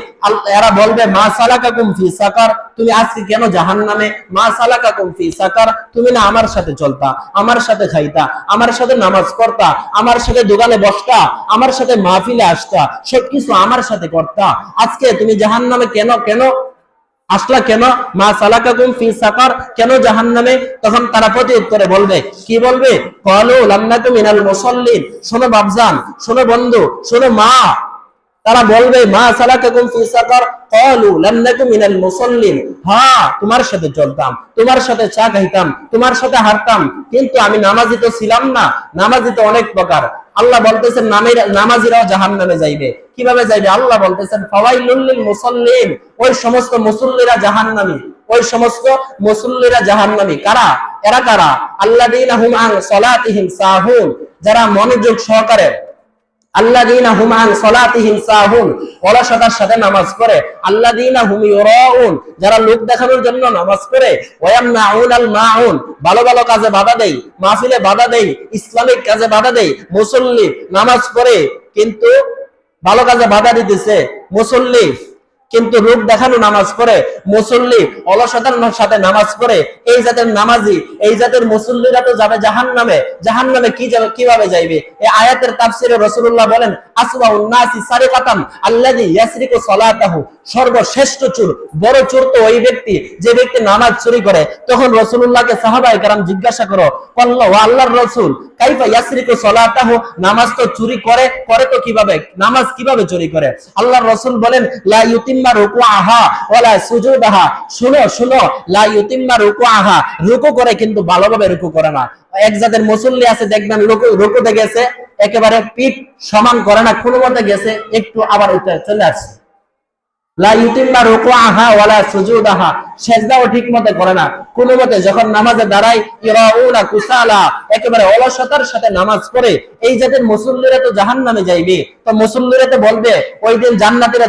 এরা বলবে মা সালাকাকুম ফি সাকার, তুমি আজকে কেন জাহান্নামে? মা সালাকাকুম ফি সাকার, তুমি না আমার সাথে চলতা, আমার সাথে খাইতা, আমার সাথে নামাজ পড়তা, আমার সাথে দোকানে বসতা, আমার সাথে মাহফিলে আসতা, সবকিছু আমার সাথে করতা, আজকে তুমি জাহান্নামে কেন কেন আসলা, কেন? মা সালাকাকুম ফি সাকার, কেন জাহান্নামে? তখন তারা প্রতি উত্তরে বলবে, কি বলবে? ক্বালু লাম নাকু মিনাল মুসাল্লিন। শোনো বাপজান, শোনো বন্ধু, শোনো মা, তারা বলবে মা সালাকাকুম ফি সাকার ক্বালু লাম নাকু মিনাল মুসাল্লিন, হ্যাঁ তোমার সাথে চলতাম, তোমার সাথে চা খাইতাম, তোমার সাথে হারতাম, কিন্তু আমি নামাজি তো ছিলাম না। নামাজি তো অনেক প্রকার। আল্লাহ বলতেছেন নামাজিরাও জাহান্নামে যাইবে। কিভাবে যাইবে? আল্লাহ বলতেছেন ফাওয়াইলুল লিল মুসাল্লিন, ওই সমস্ত মুসল্লিরা জাহান্নামী, ওই সমস্ত মুসল্লিরা জাহান্নামী। কারা? এরা কারা? আল্লাযীনা হুম আন সালাতিহিম সাহুন, যারা মনোযোগ সহকারে, আল্লাযীনা হুম আন সালাতিহিম সাহুন, অলসতার সাথে নামাজ পড়ে, আল্লাযীনা হুম ইউরাউন, যারা লোক দেখানোর জন্য নামাজ পড়ে, ওয়ায়ামনাউনাল মাউন, ভালো ভালো কাজে বাধা দেয়, মাহফিলে বাধা দেয়, ইসলামিক কাজে বাধা দেয়। মুসল্লি নামাজ পড়ে কিন্তু ভালো কাজে বাধা দিতেছে, মুসল্লি কিন্তু রূপ দেখানো নামাজ পড়ে, মুসল্লি অলসতার সাথে নামাজ পড়ে। এই জাতের নামাজি, এই জাতের মুসল্লিরা তো যাবে জাহান্নামে। জাহান্নামে কিভাবে যাইবে? এই আয়াতের তাফসিরে রাসূলুল্লাহ বলেন, আসওয়াউন নাসি সারিকাতান আল্লাযী ইয়াসরিকু সালাতাহু, সর্বশ্রেষ্ঠ চোর, বড় চোর তো ওই ব্যক্তি যে ব্যক্তি নামাজ চুরি করে। তখন রাসূলুল্লাহকে সাহাবায়ে কেরাম জিজ্ঞাসা করো, আল্লাহ আল্লাহর রাসূল কাইফা ইয়াসরিকু সালাতাহু, নামাজ তো চুরি করে, করে তো কিভাবে? নামাজ কিভাবে চুরি করে? আল্লাহর রাসূল বলেন লা ইউতিম্মা রুকুআহা ওয়ালা সুজুদাহা, শুনো শুনো, লা ইউতিম্মা রুকুআহা, রুকু করে কিন্তু ভালোভাবে রুকু করে না। এক জাতের মুসল্লি আছে দেখবেন রুকুতে গেছে একেবারে পিঠ সমান করে না, কোনো মতে গেছে একটু আবার উঠে চলে আসছে। লা ইউতিম্মা রুকুআহা ওয়ালা সুজুদাহা, সিজদাও ঠিকমতো করে না কোনো মতে। যখন নামাজে দাঁড়ায় ইরাউনা কুসালা, একেবারে অলসতার সাথে নামাজ পড়ে। এই জাতের মুসল্লিরা তো জাহান্নামে যাইবে। তো মুসল্লিরা তো বলবে ওই দিন জান্নাতীরা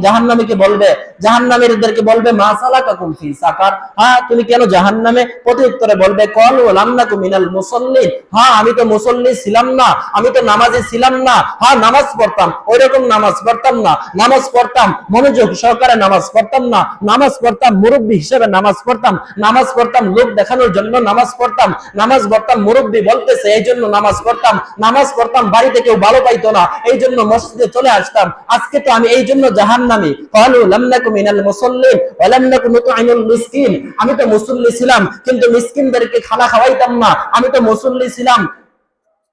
জাহান্নামীকে বলবে, জাহান্নামীদেরকে বলবে মা সালাকাকুম ফি সাকার, হ্যাঁ তুমি কেন জাহান্নামে? প্রতি উত্তরে বলবে ক্বালু লাম নাকু মিনাল মুসাল্লিন, হ্যাঁ আমি তো মুসল্লি ছিলাম না, আমি তো নামাজি ছিলাম না। হ্যাঁ নামাজ পড়তাম, ওইরকম নামাজ পড়তাম না, নামাজ পড়তাম, মনোযোগ মনোযোগ সহকারে নামাজ পড়তাম না, নামাজ পড়তাম মুরব্বী হিসেবে নামাজ পড়তাম, নামাজ পড়তাম লোক দেখানোর জন্য নামাজ পড়তাম, নামাজ পড়তাম মুরব্বী বলতেছে এই জন্য নামাজ পড়তাম, নামাজ পড়তাম বাড়িতে কেউ ভালো পাইতো না এই জন্য মসজিদে চলে আসতাম, আজকে তো আমি এই জন্য জাহান্নামী। ক্বালু লাম নাকু মিনাল মুসাল্লিন ওয়া লাম নাকু নুতঈমুল মিসকিন, আমি তো মুসল্লি ছিলাম কিন্তু মিসকিনদেরকে খানা খাওয়াইতাম না, আমি তো মুসল্লি ছিলাম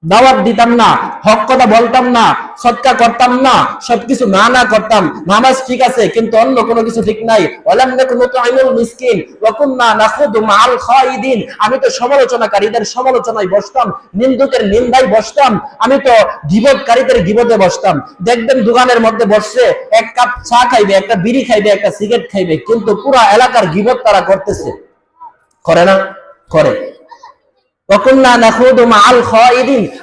দাওয়াত দিতাম না, হক কথা বলতাম না, সদকা করতাম না, সবকিছু না না করতাম, নামাজ ঠিক আছে কিন্তু অন্য কোনো কিছু ঠিক নাই। ওয়ালাম নাকু নুতঈমুল মিসকিন ওয়া কুননা নাখুদু মাআল খায়িদিন, আমি তো সমালোচনাকারীদের সমালোচনায় বসতাম, নিন্দুকের নিন্দায় বসতাম, আমি তো গীবতকারীদের গীবতে বসতাম। দেখবেন দোকানের মধ্যে বসছে এক কাপ চা খাইবে, একটা বিড়ি খাইবে, একটা সিগারেট খাইবে, কিন্তু পুরা এলাকার গীবত তারা করতেছে, করে না? করে।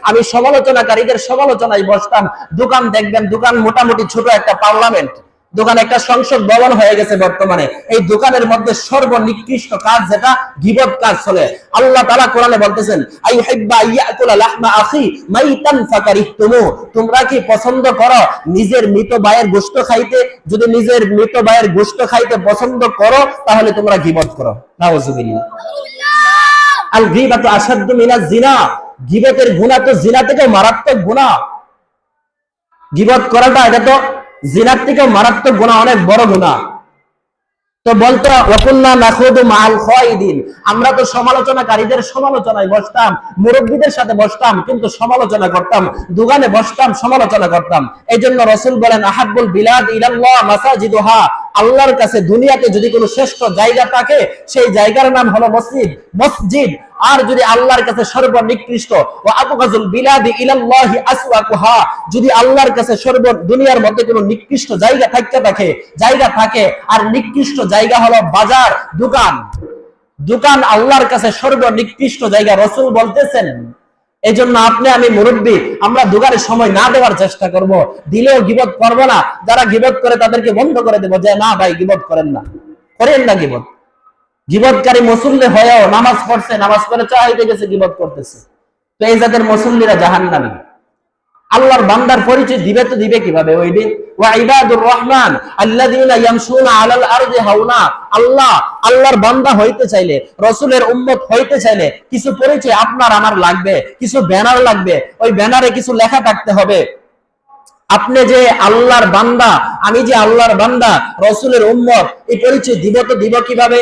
আমি সমালোচনাকারীদের সমালোচনায় বসতাম। দোকান দেখবেন, দোকান মোটামুটি ছোট একটা পার্লামেন্ট, দোকান একটা সংসদ ভবন হয়ে গেছে বর্তমানে। এই দোকানের মধ্যে সর্বনিকৃষ্ট কাজ যেটা গীবত কাজ চলে। আল্লাহ তাআলা কোরআনে বলতেছেন আইয়ুহিব্বা আইয়াকুলা লাহমা আখি মাইতান ফাকারিহতুমু, তোমরা কি পছন্দ করো নিজের মৃত ভাইয়ের গোশত খাইতে? যদি নিজের মৃত ভাইয়ের গোশত খাইতে পছন্দ করো তাহলে তোমরা গীবত করো। নাউযুবিল্লাহ। আল গীবাতু আশাদ্দু মিনাজ জিনা, গীবতের গুনাহ তো জিনা থেকে মারাত্মক গুনাহ। গীবত করাটা এটা তো জিনার থেকে মারাত্মক গুনাহ, অনেক বড় গুনাহ। তো বলতো ওয়াকুন্না নাখুদু মাআল খায়িদিন, আমরা তো সমালোচনাকারীদের সমালোচনায় বসতাম, মুরব্বীদের সাথে বসতাম কিন্তু সমালোচনা করতাম, দোকানে বসতাম সমালোচনা করতাম। এইজন্য রাসূল বলেন আহাব্বুল বিলাদ ইলাল্লাহ মাসাজিদুহা, আল্লাহর কাছে দুনিয়াতে যদি কোনো শ্রেষ্ঠ জায়গা থাকে সেই জায়গার নাম হলো মসজিদ, মসজিদ। আর যদি আল্লাহর কাছে সর্বনিকৃষ্ট ওয়া আবগাযুল বিলাদি ইলাল্লাহি আসওয়াকুহা, যদি আল্লাহর কাছে দুনিয়ার মধ্যে কোনো নিকৃষ্ট জায়গা থাকে আর নিকৃষ্ট জায়গা হলো বাজার, দোকান। দোকান আল্লাহর কাছে সর্বনিকৃষ্ট জায়গা, রাসূল বলতেছেন। এজন্য আপনি আমি মুরব্বী, আমরা দোকানে সময় না দেওয়ার চেষ্টা করব, দিলেও গীবত করব না। যারা গীবত করে তাদেরকে বন্ধ করে দেব যে না ভাই গীবত করেন না, করেন না গীবত। গীবতকারী মুসল্লি হয়েও নামাজ পড়ছে, নামাজ পড়ে চাইতে গেছে, গীবত করতেছে। তো এই জাতের মুসল্লিরা জাহান্নামী। আল্লাহর বান্দার পরিচয় দিবে তো দিবে কিভাবে ওই দিন? ওয়া ইবাদুর রহমান আল্লাযীনা ইয়ামশুনা আলাল আরদি হাওনা, আল্লাহর বান্দা হইতে চাইলে, রাসূলের উম্মত হইতে চাইলে কিছু পরিচয় আপনার আমার লাগবে, কিছু ব্যানার লাগবে। ওই ব্যানারে কিছু লেখা থাকতে হবে আপনি যে আল্লাহর বান্দা, আমি যে আল্লাহর বান্দা, রাসূলের উম্মত। এই পরিচয় দিব তো দিব কিভাবে?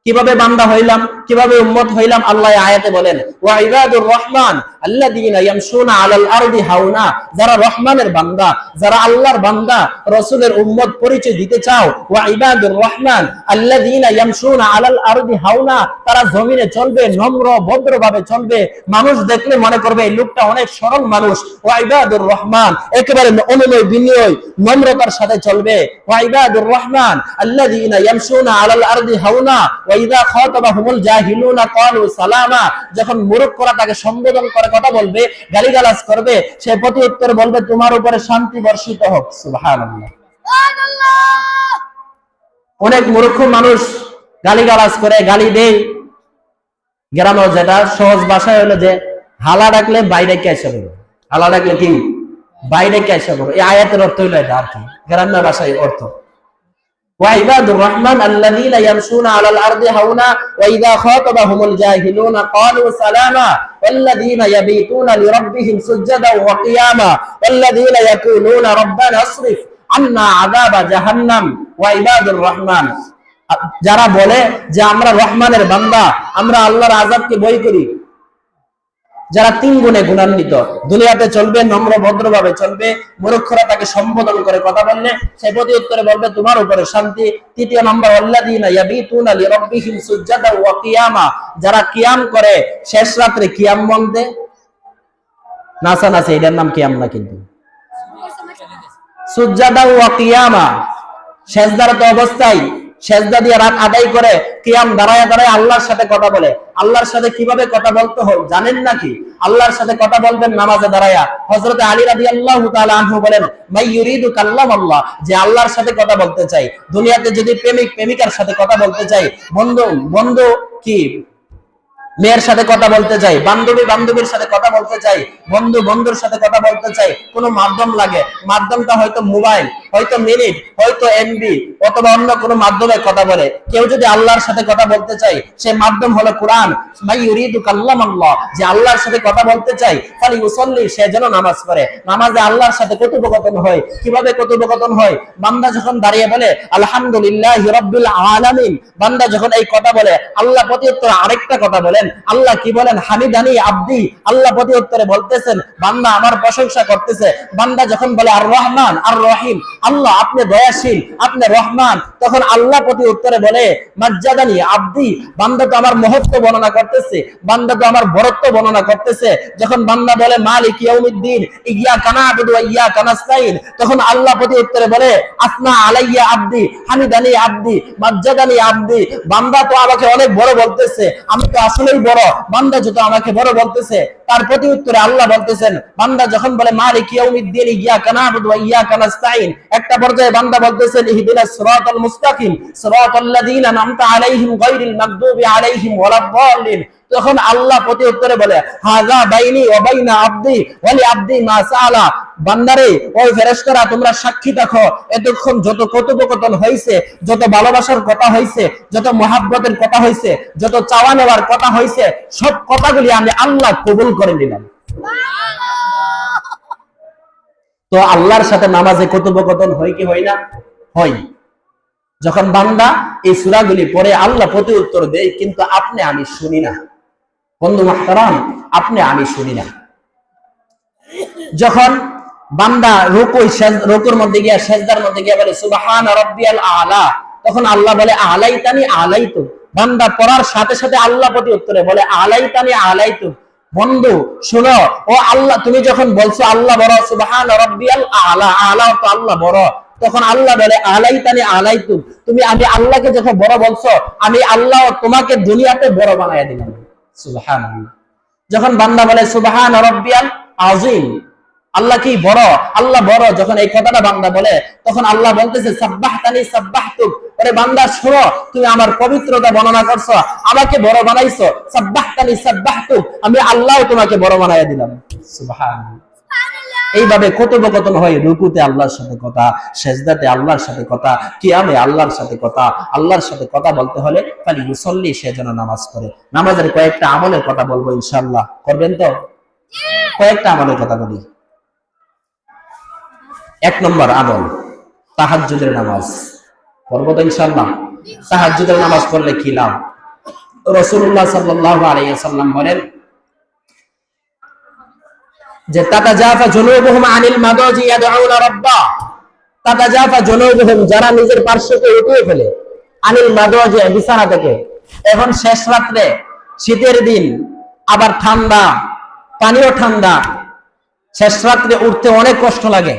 কিভাবে বান্দা হইলাম, কিভাবে উম্মত হইলাম? আল্লাহ আয়াতে বলেন ওয়া ইবাদুর রহমান আল্লাযীনা ইয়ামশুনা আলাল আরদি হাওনা, যারা রহমানের বান্দা, যারা আল্লাহর বান্দা, রাসূলের উম্মত পরিচয় দিতে চাও, ওয়া ইবাদুর রহমান আল্লাযীনা ইয়ামশুনা আলাল আরদি হাওনা, তারা জমিনে চলবে নম্র ভদ্রভাবে চলবে, মানুষ দেখলে মনে করবে এই লোকটা অনেক সরল মানুষ। ওয়া ইবাদুর রহমান একেবারে অনুনয় বিনয় নম্রতার সাথে চলবে। ওয়া ইবাদুর রহমান আল্লাযীনা ইয়ামশুনা আলাল আরদি হাওনা ওয়া ইযা খাতাবাহুমুল জাহিলুনা ক্বালু সালামা, যখন মূর্খরা তাকে সম্বোধন করে কথা বলবে, গালিগালাজ করবে, সে প্রতি উত্তর বলবে তোমার উপরে শান্তি বর্ষিত হোক। সুবহানাল্লাহ। অনেক মূর্খ মানুষ গালিগালাজ করে, গালি দেয়। গ্রামে যেটা সহজ ভাষায় হলো যে হালা ডাকলে বাইরে কে এসে বলো, হালা ডাকলে কি বাইরে কে এসে বলো। এই আয়াতের অর্থ হলো এটা আর কি, গ্রাম্য ভাষায় অর্থ। وعباد الرحمن الذين يمشون على الأرض هونا وإذا خاطبهم الجاهلون قالوا سلاما والذين يبيتون لربهم سجدا وقياما والذين يقولون ربنا اصرف عنا عذاب جهنم وعباد الرحمن, যারা বলে যে আমরা রহমানের বান্দা, আমরা আল্লাহর আযাবকে ভয় করি, যারা 3 গুণে গুণান্বিত, দুনিয়াতে চলবে নম্র ভদ্রভাবে চলবে, মূর্খরা তাকে সম্বোধন করে কথা বললে সে প্রতি উত্তরে বলবে তোমার উপরে শান্তি। 3 নম্বর আল্লাযীনা ইয়াবিতুনা লিরাব্বিহিম সুজদাা ওয়া কিয়ামা, যারা কিয়াম করে শেষ রাতে কিয়াম বলতে নাচানাচি, এটার নাম কিয়াম না, কিন্তু সুজদাা ওয়া কিয়ামা সেজদারত অবস্থায় সেজদা দিয়ে রাত আদায় করে কিয়াম দাঁড়ায় দাঁড়ায় আল্লাহর সাথে কথা বলে। আল্লাহর সাথে কিভাবে কথা বলতে হয় জানেন নাকি? আল্লাহর সাথে কথা বলবেন নামাজে দাঁড়ায়া। হযরত আলী রাদিয়াল্লাহু তাআলা আনহু বলেন মাই ইউরিদু কাল্লামাল্লাহ, যে আল্লাহর সাথে কথা বলতে চাই, দুনিয়াতে যদি প্রেমিক প্রেমিকার সাথে কথা বলতে চাই, বন্ধু কি মেয়ের সাথে কথা বলতে চাই, বান্ধবী বান্ধবীর সাথে কথা বলতে চাই, বন্ধু বন্ধুর সাথে কথা বলতে চাই, কোনো মাধ্যম লাগে। মাধ্যমটা হয়তো মোবাইল, হয়তো মিনিট, হয়তো এমবি, অথবা অন্য কোনো মাধ্যমে কথা বলে। কেউ যদি আল্লাহর সাথে কথা বলতে চায়, সেই মাধ্যম হলো কোরআন। মাই ইউরিদু কাল্লামাল্লাহ, যে আল্লাহর সাথে কথা বলতে চায়, ফালিউসাল্লি, সে যেন নামাজ পড়ে। নামাজে আল্লাহর সাথে কথোপকথন হয়। কিভাবে কথোপকথন হয়? বান্দা যখন দাঁড়িয়ে বলে আলহামদুলিল্লাহি রাব্বিল আলামিন, বান্দা যখন এই কথা বলে, আল্লাহ প্রতি উত্তরে আরেকটা কথা বলেন। আল্লাহ কি বলেন? হামিদানি আব্দি, আল্লাহ প্রতি উত্তরে বলতেছেন বান্দা আমার প্রশংসা করতেছে। বান্দা যখন বলে আর রহমান আর রহিম, আল্লাহ আপনি দয়াশীল, আপনি রহমান, তখন আল্লাহ প্রতি উত্তরে বলে মাজ্জাদানি আব্দি, বান্দা তো আমার মহত্ব বর্ণনা করতেছে, বান্দা তো আমার বরত্ব বর্ণনা করতেছে। যখন বান্দা বলে মালিক ইয়াউমিদ্দিন ইয়্যাকা না'বুদু ওয়া ইয়্যাকা নাস্তাইন, তখন আল্লাহ প্রতি উত্তরে বলে আসনা আলাইয়া আব্দি হামিদানি আব্দি মাজ্জাদানি আব্দি, বান্দা তো আমাকে অনেক বড় বলতেছে, আমি তো আসলেই বড়, বান্দা যত আমাকে বড় বলতেছে। তার প্রতি উত্তরে আল্লাহ বলতেছেন, বান্দা যখন বলে মালিক ইয়াউমিদ্দিন ইয়্যাকা না'বুদু ওয়া ইয়্যাকা নাস্তাইন, একটা পর্যায়ে বান্দা বলতেছেন ইহদিনাস সিরাতাল মুস্তাকিম সিরাতাল্লাযীনা আন'আমতা আলাইহিম গায়রিল মাগদুবি আলাইহিম ওয়ালাদ-দাল্লিন, তখন আল্লাহ প্রতি উত্তরে বলে হাযা বাইনি ওয়া বাইনা আব্দি ওয়া লি আব্দি মা সাআলা, বান্দারে ওই ফেরেশতারা তোমরা সাক্ষী রাখো, এতক্ষণ যত কথোপকথন হয়েছে, যত ভালোবাসার কথা হয়েছে, যত মহাব্বতের কথা হয়েছে, যত চাওয়া নেওয়ার কথা হয়েছে, সব কথাগুলি আমি আল্লাহ কবুল করে নিলাম। তো আল্লাহর সাথে নামাজে কথোপকথন হয় কি হয় না? হয়। যখন বান্দা এই সূরাগুলি পড়ে আল্লাহ প্রতি উত্তর দেয়, কিন্তু আপনি আমি শুনি না। বন্ধু মুহতারাম, আপনি আমি শুনি না। যখন বান্দা রুকুর মধ্যে গিয়া সেজদার মধ্যে গিয়া বলে সুবহান রাব্বিয়াল আলা, তখন আল্লাহ বলে আলাইতানি আলাইতু, বান্দা পড়ার সাথে সাথে আল্লাহ প্রতি উত্তরে বলে আলাইতানি আলাইতু। বন্ধু শুনো, ও আল্লাহ তুমি যখন বলছো আল্লাহ বড়, সুবহান রাব্বিয়াল আলা, আলা তো আল্লাহ বড়, তখন আল্লাহ বলে আলাইতানি আলাইতু, তুমি আমি আল্লাহকে যখন বড় বলছো, আমি আল্লাহ তোমাকে দুনিয়াতে বড় বানায়া দিলাম। সুবহানাল্লাহ। যখন বান্দা বলে সুবহান রাব্বিয়াল আযীম, আল্লাহ কি বড়, আল্লাহ বড়, যখন এই কথাটা বান্দা বলে, তখন আল্লাহ বলতেছে সাব্বাহতানি সাব্বাহতুক, আরে বান্দা শোনো, তুমি আমার পবিত্রতা বর্ণনা করছো, আমাকে বড় বানাইছো, সাব্বাহতানি সাব্বাহতুক, আমি আল্লাহ তোমাকে বড় বানায়া দিলাম। সুবহানাল্লাহ। এইভাবে কথোপকথন হয়। রুকুতে আল্লাহর সাথে কথা, সেজদাতে আল্লাহর সাথে কথা, কিয়ামে আল্লাহর সাথে কথা। আল্লাহর সাথে কথা বলতে হলে খালি মুসল্লি সে যেন নামাজ পড়ে। নামাজের কয়েকটা আমলের কথা বলবো ইনশাআল্লাহ, করবেন তো? কয়েকটা আমলের কথা বলি। 1 নম্বর আমল তাহাজ্জুদের নামাজ। পড়বো তো ইনশাআল্লাহ? তাহাজ্জুদের নামাজ পড়লে কি লাভ? রাসূলুল্লাহ সাল্লাল্লাহু আলাইহি ওয়াসাল্লাম বলেন যে তাতাজাফা জুনুবুহুম আনিল মাদাজি ইয়াদউনা রাব্বা, তাতাজাফা জুনুবুহুম, যারা নিজের পার্শ্বকে উঠিয়ে ফেলে, আনিল মাদাজি, বিছানা থেকে। এখন শেষ রাত্রে, শীতের দিন, আবার ঠান্ডা, পানিও ঠান্ডা, শেষ রাত্রে উঠতে অনেক কষ্ট লাগে,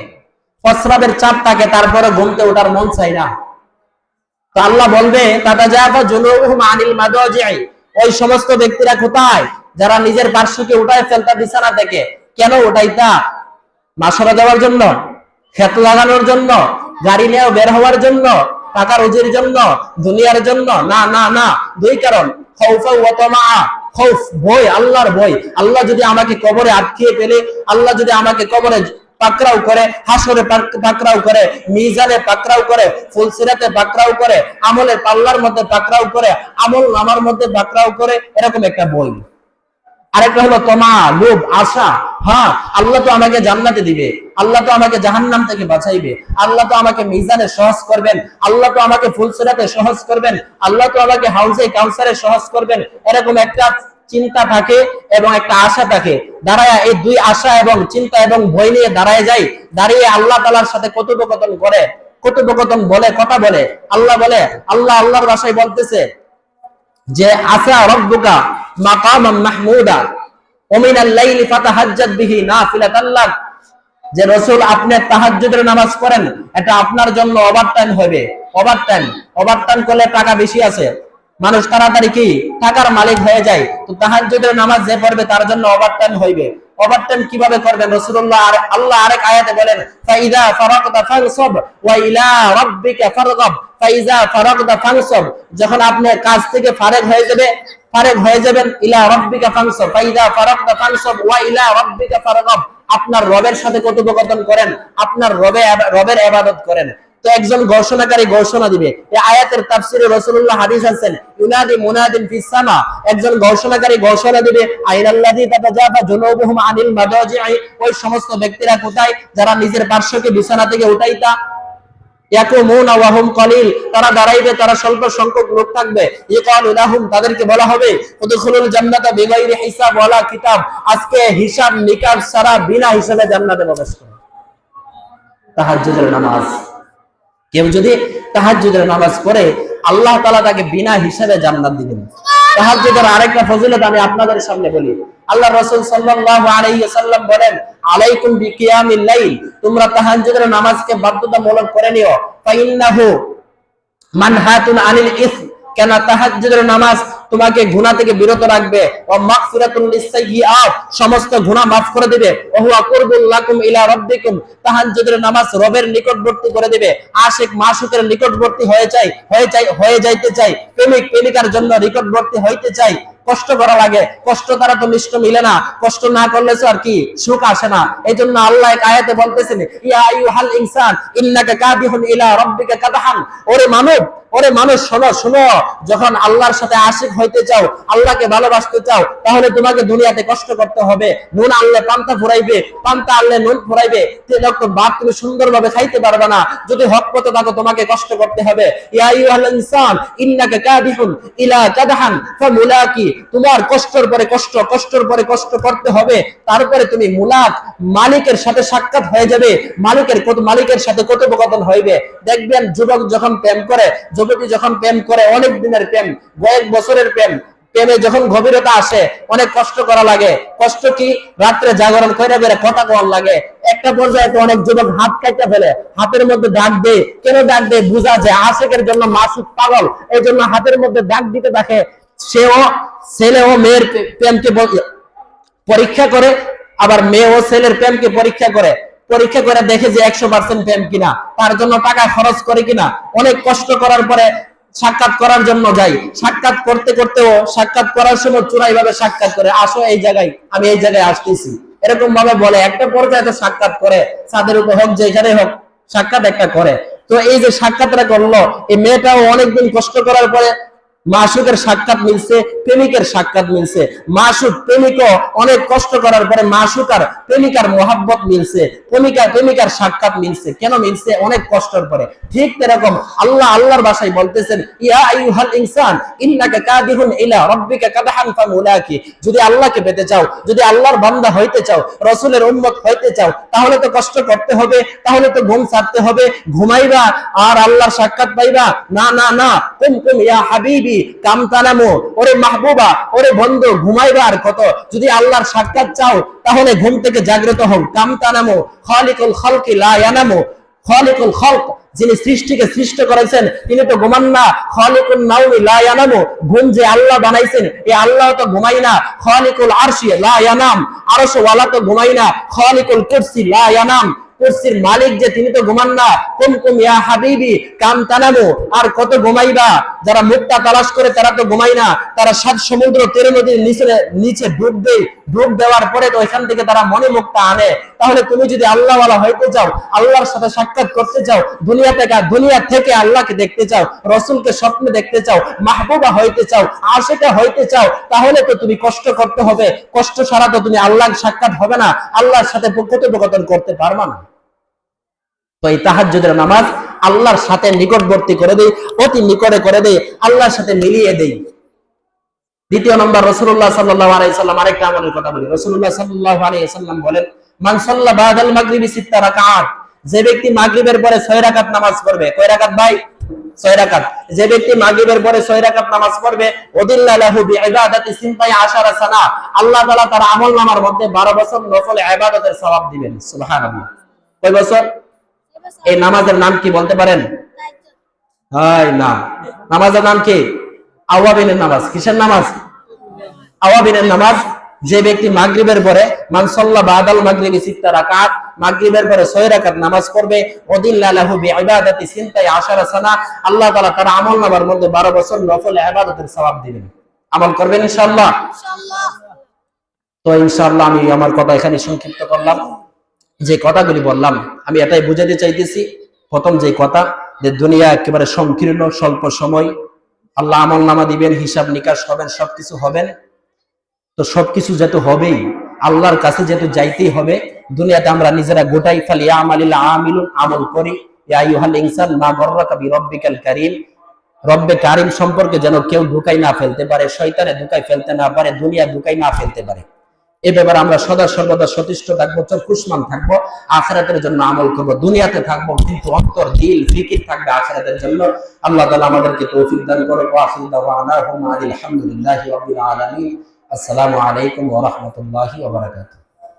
প্রস্রাবের চাপ থাকে, তারপরে ঘুমতে ওঠার মন চাই না। তো আল্লাহ বলবে তাতাজাফা জুনুবুহুম আনিল মাদাজি, ওই সমস্ত ব্যক্তিরা কোথায়? যারা নিজের পার্শ্বকে উঠায় ফেলতা বিছানা থেকে। কেন উঠাইতা? মাসরা যাওয়ার জন্য, ক্ষেত লাগানোর জন্য, গাড়ি নিয়ে বের হওয়ার জন্য, টাকা রুজির জন্য, দুনিয়ার জন্য? না না না, দুই কারণ। খাউফা ওয়া তামা, খৌফ, ভয়, আল্লাহর ভয়। আল্লাহ যদি আমাকে কবরে আটকিয়ে ফেলে, আল্লাহ যদি আমাকে কবরে পাকড়াও করে, হাসরে পাকড়াও করে, মিজানে পাকড়াও করে, ফুলসিরাতে পাকড়াও করে, আমলের পাল্লার মধ্যে পাকড়াও করে, আমল নামার মধ্যে পাকড়াও করে, এরকম একটা বই। আরেকটা হলো তমা, লোভ, আশা। হ্যাঁ, আল্লাহ তো আমাকে জান্নাতে দিবে, আল্লাহ তো আমাকে জাহান্নাম থেকে বাঁচাইবে, আল্লাহ তো আমাকে মিজানে সহজ করবেন, আল্লাহ তো আমাকে ফুলসিরাতে সহজ করবেন, আল্লাহ তো আমাকে হাউজে কাউসারে সহজ করবেন, এরকম একটা চিন্তা থাকে এবং একটা আশা থাকে। দাঁড়ায় এই দুই আশা এবং চিন্তা এবং ভয় নিয়ে দাঁড়ায় যায়, দাঁড়িয়ে আল্লাহ তাআলার সাথে কথোপকথন করে, কথোপকথন বলে, কথা বলে। আল্লাহ বলে, আল্লাহ আল্লাহর ভাষায় বলতেছে যে আসা রাব্বুকা মাকামান মাহমুদা ওয়া মিনাল লাইলি ফাতাহাজ্জাদ বিহি নাফিলাতাল লাক, যে রাসূল আপনি তাহাজ্জুদের নামাজ পড়েন, এটা আপনার জন্য ওভারটাইম হবে। ওভারটাইম করলে টাকা বেশি আছে, মানুষ তাড়াতাড়ি কি টাকার মালিক হয়ে যায়। তো তাহাজ্জুদের নামাজ যে পড়বে তার জন্য ওভারটাইম হইবে। ওভারটাইম কিভাবে করবেন? রাসূলুল্লাহ আর আল্লাহ আরেক আয়াতে বলেন ফাইযা ফারাগতা ফানসাব ওয়া ইলা রাব্বিকা ফারগাব, ফাইযা ফারাগতা ফানসাব, যখন আপনি কাজ থেকে ফারেগ হয়ে যাবেন, ইলা রাব্বিকা ফানসাব, ফাইযা ফারাগতা ফানসাব ওয়া ইলা রাব্বিকা ফারগাব, আপনার রবের সাথে কথোপকথন করেন, আপনার রবের ইবাদত করেন। তো একজন ঘোষণাকারী ঘোষণা দিবে। এই আয়াতের তাফসিরে রাসূলুল্লাহ হাদিস আছেন, ইউনাদি মুনাদিন ফিস সামা, একজন ঘোষণাকারী ঘোষণা দিবে, আইনাল্লাযী তাতাজাফা জুনুবুহুম আনিল মাদাজি'i, ওই সমস্ত ব্যক্তিরা কোথায় যারা নিজের পার্শ্বকে বিছানা থেকে উঠাইতা, ইয়াকুমুনা ওয়া হুম কলিল, তারা দাঁড়াইবে, তারা স্বল্প সংখ্যক লোক থাকবে। ইয়াকালু লাহুম, তাদেরকে বলা হবে, উদখুলুল জান্নাতা বিগাইরি হিসাব ওয়ালা কিতাব, আজকে হিসাব নিকাশ ছাড়া বিনা হিসাবে জান্নাতে প্রবেশ করো। তাহাজ্জুদের নামাজ, কেউ যদি তাহাজ্জুদের নামাজ পড়ে আল্লাহ তাআলা তাকে বিনা হিসাবে জান্নাত দিবেন। তাহাজ্জুদের আরেকটা ফজিলত আমি আপনাদের সামনে বলি। আল্লাহ রাসূল সাল্লাল্লাহু আলাইহি ওয়াসাল্লাম বলেন, আলাইকুম বিকিয়ামিল লাইল, তোমরা তাহাজ্জুদের নামাজকে বাধ্যতামূলক করে নিও। ফাইন্নাহু মানহাতুন আনিল ইসম, কেন তাহাজ্জুদের নামাজ তোমাকে গুনাহ থেকে বিরত রাখবে। ওয়া মাগফিরাতুল লিসাইয়্যাত, সমস্ত গুনাহ maaf করে দিবে। ওয়া হুয়া কুরবুল লাকুম ইলা রাব্বিকুম, তাহাজ্জুদের নামাজ রবের নিকটবর্তী করে দিবে। আশিক মাশুকের নিকটবর্তী হয়ে যাইতে চাই, প্রেমিক প্রেমিকার জন্য নিকটবর্তী হইতে চাই, কষ্ট করা লাগে, কষ্ট দ্বারা তো মিষ্ট মিলে না, কষ্ট না করলে তো আর কি সুখ আসে না। এই জন্য আল্লাহ এক আয়াতে বলতেছেন, ইয়া আইয়ুহাল ইনসান ইন্নাকা কাদিহুন ইলা রাব্বিকা কাদহান, ওরে মানুষ শোনো শোনো, যখন আল্লাহর সাথে আশিক হইতে চাও, আল্লাহকে ভালোবাসতে চাও, তাহলে তোমাকে দুনিয়াতে কষ্ট করতে হবে। নুন আনলে পান্তা ফুরাইবে, পান্তা আনলে নুন ফুরাইবে, ভাত তুমি সুন্দরভাবে খাইতে পারবে না। যদি হক পথে থাকো তোমাকে কষ্ট করতে হবে। ইয়া আইয়ুহাল ইনসান ইন্নাকা কাদিহুন ইলা কাদহান ফামুলাকি, তোমার কষ্টের পরে কষ্ট, কষ্টের পরে কষ্ট করতে হবে, তারপরে তুমি মুলাক, মালিকের সাথে সাক্ষাৎ হয়ে যাবে, মালিকের সাথে কথোপকথন হইবে। দেখবেন যুবক যখন প্রেম করে, যুবতী যখন প্রেম করে, অনেক দিনের প্রেম, কয়েক বছরের প্রেমে যখন গভীরতা আসে, অনেক কষ্ট করা লাগে। কষ্ট কি? রাত্রে জাগরণ করে বেড়ে কথা কওয়ার লাগে। একটা পর্যায়ে তো অনেক যুবক হাত কাটতে ফেলে, হাতের মধ্যে দাগ দেয়। কেন দাগ দেয়? বুঝা যায় আশিকের জন্য মাসুক পাগল, এই জন্য হাতের মধ্যে দাগ দিতে থাকে। ছেলে ও মেয়ের প্রেমকে পরীক্ষা করে, আবার মেয়ে ও ছেলের প্রেমকে পরীক্ষা করে দেখে যে 100% প্রেম কিনা, তার জন্য টাকা খরচ করে কিনা। অনেক কষ্ট করার পরে সাক্ষাৎ করার জন্য যাই, সাক্ষাৎ সাক্ষাৎ করার সময় চূড়াই ভাবে সাক্ষাৎ করে, আসো এই জায়গায়, আমি এই জায়গায় আসতেছি, এরকম ভাবে বলে। একটা পর্যায়ে তো সাক্ষাৎ করে, ছাদের উপর হোক যেখানে হোক সাক্ষাৎ একটা করে। তো এই যে সাক্ষাৎটা করলো, এই মেয়েটাও অনেকদিন কষ্ট করার পরে মাসুকের সাক্ষাৎ মিলছে, প্রেমিকের সাক্ষাৎ মিলছে। মাসুক প্রেমিকও অনেক কষ্ট করার পরে মাসুক আর প্রেমিকার মোহাব্বত মিলছে, প্রেমিকার সাক্ষাৎ মিলছে। কেন মিলছে? অনেক কষ্টের পরে। ঠিক এরকম আল্লাহর ভাষায় বলতেছেন, ইয়া আইয়ুহাল ইনসান ইন্নাকা কাদিহুন ইলা রাব্বিকা কাদহান ফামুলাকি, যদি আল্লাহকে পেতে চাও, যদি আল্লাহর বান্দা হইতে চাও, রাসূলের উম্মত হইতে চাও, তাহলে তো কষ্ট করতে হবে, তাহলে তো ঘুম ছাড়তে হবে, ঘুমাইবা আর আল্লাহর সাক্ষাৎ পাইবা না। না না, কুম ইয়া হাবিবি কাম তানামু, ওরে মাহবুবা, ওরে বন্ধু, ঘুমাইবা আর কত। যদি আল্লাহর সাক্ষাৎ চাও তাহলে ঘুম থেকে জাগ্রত হও। কাম তানামু, খালিকুল খালকি লা ইয়ানামু, খালিকুল খালক, যিনি সৃষ্টিকে সৃষ্টি করেছেন তিনি তো ঘুমান না। খালিকুন নাউমি লা ইয়ানামু, ঘুম যে আল্লাহ বানাইছেন এই আল্লাহ তো ঘুমাই না। খালিকুল আরশি লা ইয়ানাম, আরশ ওয়ালা তো ঘুমাই না। খালিকুল কুরসি লা ইয়ানাম, কুরসির মালিক যে তিনি তো ঘুমান না। কুম ইয়া হাবিবি কাম তানামু, আর কত ঘুমাইবা। যারা মুক্তা তালাশ করে তারা তো ঘুমাই না, তারা 7 সমুদ্র 13 নদীর নিচে ডুব দেয়। ডুব দেওয়ার পরে তো এখান থেকে তারা মনে মুক্তা আনে। তাহলে তুমি যদি আল্লাহ ওয়ালা হইতে চাও, আল্লাহর সাথে সাক্ষাৎ করতে চাও, দুনিয়া থেকে আল্লাহকে দেখতে চাও, রাসূলকে স্বপ্নে দেখতে চাও, মাহবুবা হইতে চাও, আশিকা হইতে চাও, তাহলে তো তুমি কষ্ট করতে হবে। কষ্ট ছাড়া তো তুমি আল্লাহর সাক্ষাৎ হবে না, আল্লাহর সাথে কথোপকথন করতে পারবা না। তো এই তাহাজ্জুদের নামাজ আল্লাহর সাথে নিকটবর্তী করে দেয়, অতি নিকটে করে দেয়, আল্লাহর সাথে মিলিয়ে দেয়। দ্বিতীয় নম্বর, রাসূলুল্লাহ সাল্লাল্লাহু আলাইহি সাল্লাম আরেকটা আমলের কথা বলি। রাসূলুল্লাহ সাল্লাল্লাহু আলাইহি সাল্লাম বলেন, মান সাল্লা বাদাল মাগরিবি 6 রাকাত, যে ব্যক্তি মাগরিবের পরে 6 রাকাত নামাজ পড়বে। কয় রাকাত ভাই? 6 রাকাত। যে ব্যক্তি মাগরিবের পরে 6 রাকাত নামাজ পড়বে, উদিল্লা লাহু বিইবাদাতি 12 সানা, আল্লাহ তাআলা তার আমলনামার মধ্যে 12 বছর নফল ইবাদতের সওয়াব দিবেন। সুবহানাল্লাহ। কয় বছর? এই নামাজের নাম কি বলতে পারেন? হাই না, নামাজের নাম কি? আওয়াবিনের নামাজ। কিসের নামাজ? আওয়াবিনের নামাজ। যে ব্যক্তি মাগরিবের পরে মান সাল্লা বাদাল মাগরিবি 6 রাকাত, মাগরিবের পরে 6 রাকাত নামাজ পড়বে, উদিল্লা লাহু বিইবাদাতি 12 সানা, আল্লাহ তাআলা তার আমলনামার মধ্যে 12 বছর নফল ইবাদতের সওয়াব দিবেন। আমল করবেন ইনশাআল্লাহ? ইনশাআল্লাহ। তো ইনশাআল্লাহ আমি আমার কথা এখানে সংক্ষিপ্ত করলাম। যে কথাগুলি বললাম আমি এটাই বুঝাতে চাইতেছি, প্রথম যে কথা, যে দুনিয়া একেবারে সংকীর্ণ, স্বল্প সময়, আল্লাহ আমল নামা দিবেন, হিসাব নিকাশ হবেন, সবকিছু হবেন। তো সবকিছু যেহেতু হবেই, আল্লাহর কাছে যেহেতু যাইতেই হবে, দুনিয়াতে আমরা নিজেরা গোটাই ফেলি আমালিল আমিলুন, আমল করি। ইয়া আইয়ুহাল ইনসান মা গররাকা বিরব্বিকাল কারীম, রব্বে কারিম সম্পর্কে যেন কেউ ধোঁকায় না ফেলতে পারে, শয়তানে ধোঁকায় ফেলতে না পারে, দুনিয়া ধোঁকায় না ফেলতে পারে। এ ব্যাপারে আমরা সদা সর্বদা সচেষ্ট থাকবো, চক্ষুষ্মান থাকবো, আখিরাতের জন্য আমল করবো। দুনিয়াতে থাকবো কিন্তু অন্তর, দিল, ফিকির থাকবে আখিরাতের জন্য। আল্লাহ তাআলা আমাদেরকে তৌফিক দান করে। ওয়া আখিরু দাওয়ানা আলহামদুলিল্লাহি রাব্বিল আলামিন। আসসালামু আলাইকুম ওয়া রাহমাতুল্লাহি ওয়া বারাকাতুহু।